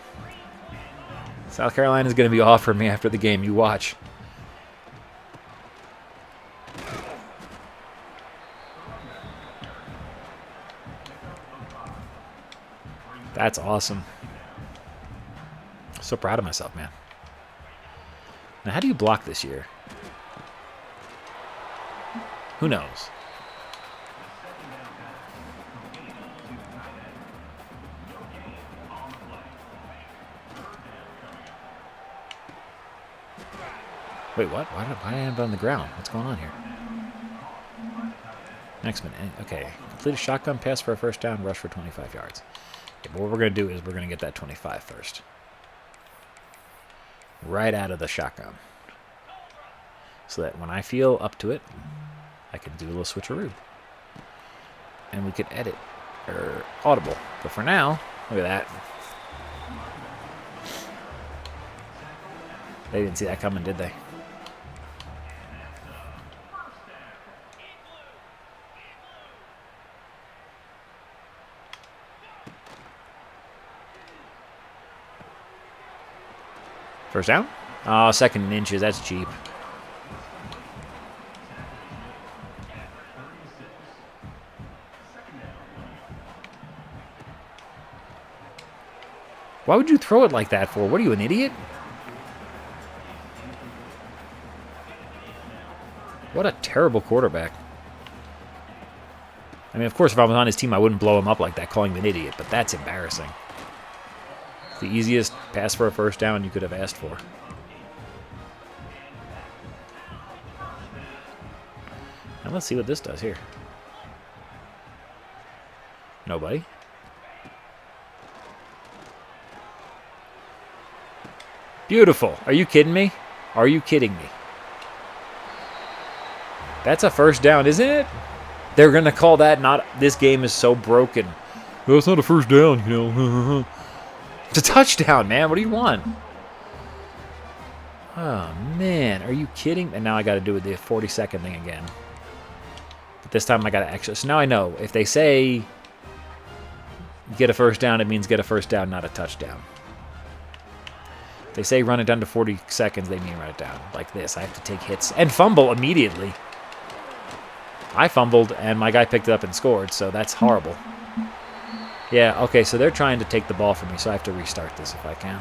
South Carolina's going to be off for me after the game. You watch. That's awesome. So proud of myself, man. Now, how do you block this year? Who knows? Wait, what? Why did I end up on the ground? What's going on here? Next minute. Okay. Complete a shotgun pass for a 1st down, rush for 25 yards. Okay, but what we're going to do is we're going to get that 25 first. Right out of the shotgun. So that when I feel up to it, I can do a little switcheroo. And we can edit. Or audible. But for now, look at that. They didn't see that coming, did they? First down? Oh, 2nd and inches. That's cheap. Why would you throw it like that for? What are you, an idiot? What a terrible quarterback. I mean, of course, if I was on his team, I wouldn't blow him up like that, calling him an idiot, but that's embarrassing. The easiest pass for a 1st down you could have asked for. Now let's see what this does here. Nobody. Beautiful. Are you kidding me? Are you kidding me? That's a 1st down, isn't it? They're going to call that not... This game is so broken. Well, it's not a 1st down, you know. It's a touchdown, man. What do you want? Oh, man. Are you kidding? And now I got to do the 40-second thing again. But this time I got to actually... So now I know. If they say get a 1st down, it means get a 1st down, not a touchdown. If they say run it down to 40 seconds, they mean run it down. Like this. I have to take hits and fumble immediately. I fumbled, and my guy picked it up and scored, so that's horrible. Yeah, okay, so they're trying to take the ball from me, so I have to restart this if I can.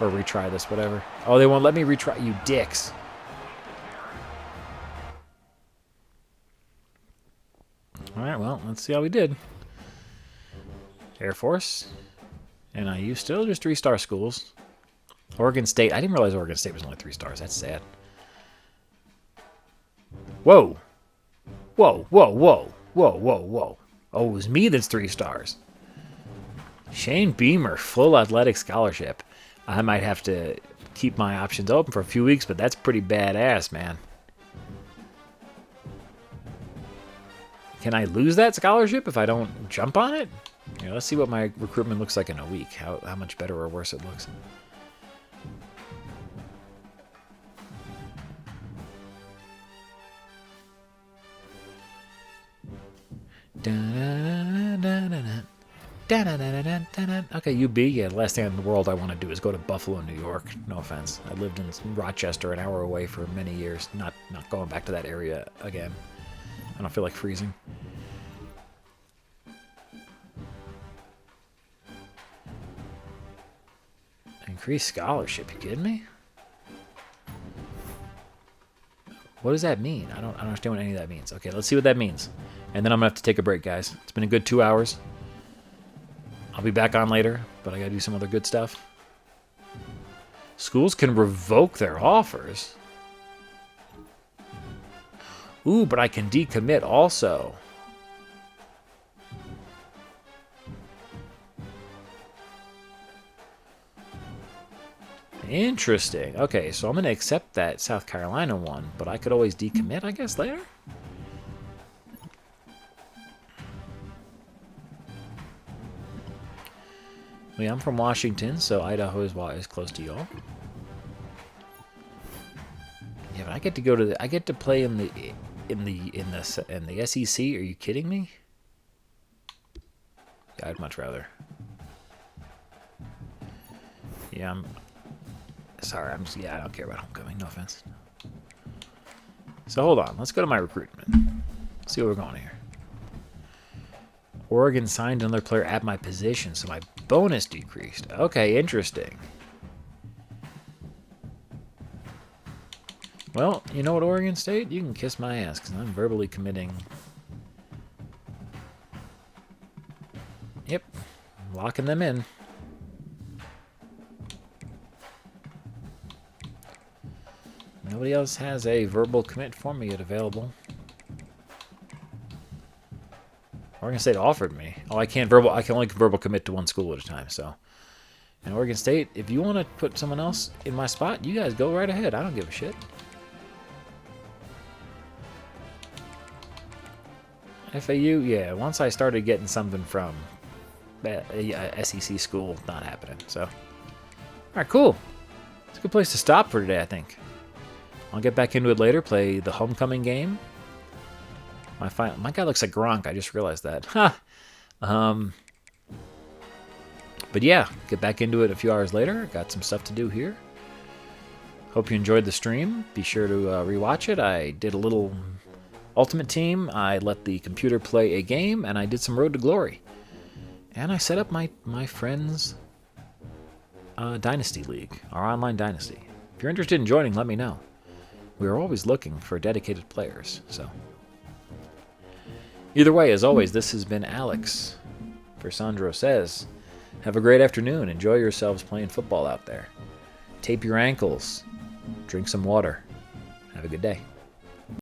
Or retry this, whatever. Oh, they won't let me retry. You dicks. All right, well, let's see how we did. Air Force. NIU still just 3-star schools. Oregon State. I didn't realize Oregon State was only 3 stars. That's sad. Whoa. Whoa, whoa, whoa. Whoa, whoa, whoa. Oh, it was me that's 3 stars. Shane Beamer, full athletic scholarship. I might have to keep my options open for a few weeks, but that's pretty badass, man. Can I lose that scholarship if I don't jump on it? Here, let's see what my recruitment looks like in a week. How much better or worse it looks. Okay, UB. Yeah, the last thing in the world I want to do is go to Buffalo, New York. No offense. I lived in Rochester, an hour away for many years. Not going back to that area again. I don't feel like freezing. Increased scholarship. You kidding me? What does that mean? I don't understand what any of that means. Okay, let's see what that means. And then I'm going to have to take a break, guys. It's been a good 2 hours. I'll be back on later, but I got to do some other good stuff. Schools can revoke their offers. Ooh, but I can decommit also. Interesting. Okay, so I'm going to accept that South Carolina one, but I could always decommit, I guess, later? Well, yeah, I'm from Washington, so Idaho is close to y'all. Yeah, but I get to go to I get to play in the SEC. Are you kidding me? Yeah, I'd much rather. Yeah, sorry, I don't care about homecoming, no offense. So hold on, let's go to my recruitment. See where we're going here. Oregon signed another player at my position, so my bonus decreased. Okay, interesting. Well, you know what, Oregon State? You can kiss my ass, because I'm verbally committing. Yep, locking them in. Nobody else has a verbal commit for me yet available. Oregon State offered me. Oh, I can only verbal commit to one school at a time, so. And Oregon State, if you want to put someone else in my spot, you guys go right ahead. I don't give a shit. FAU, yeah, once I started getting something from a SEC school, not happening, so. All right, cool. It's a good place to stop for today, I think. I'll get back into it later, play the homecoming game. My guy looks like Gronk. I just realized that. Ha! But yeah, get back into it a few hours later. Got some stuff to do here. Hope you enjoyed the stream. Be sure to rewatch it. I did a little Ultimate Team. I let the computer play a game, and I did some Road to Glory. And I set up my friend's Dynasty League, our online Dynasty. If you're interested in joining, let me know. We are always looking for dedicated players, so... Either way, as always, this has been Alex for Sandro Says. Have a great afternoon. Enjoy yourselves playing football out there. Tape your ankles. Drink some water. Have a good day.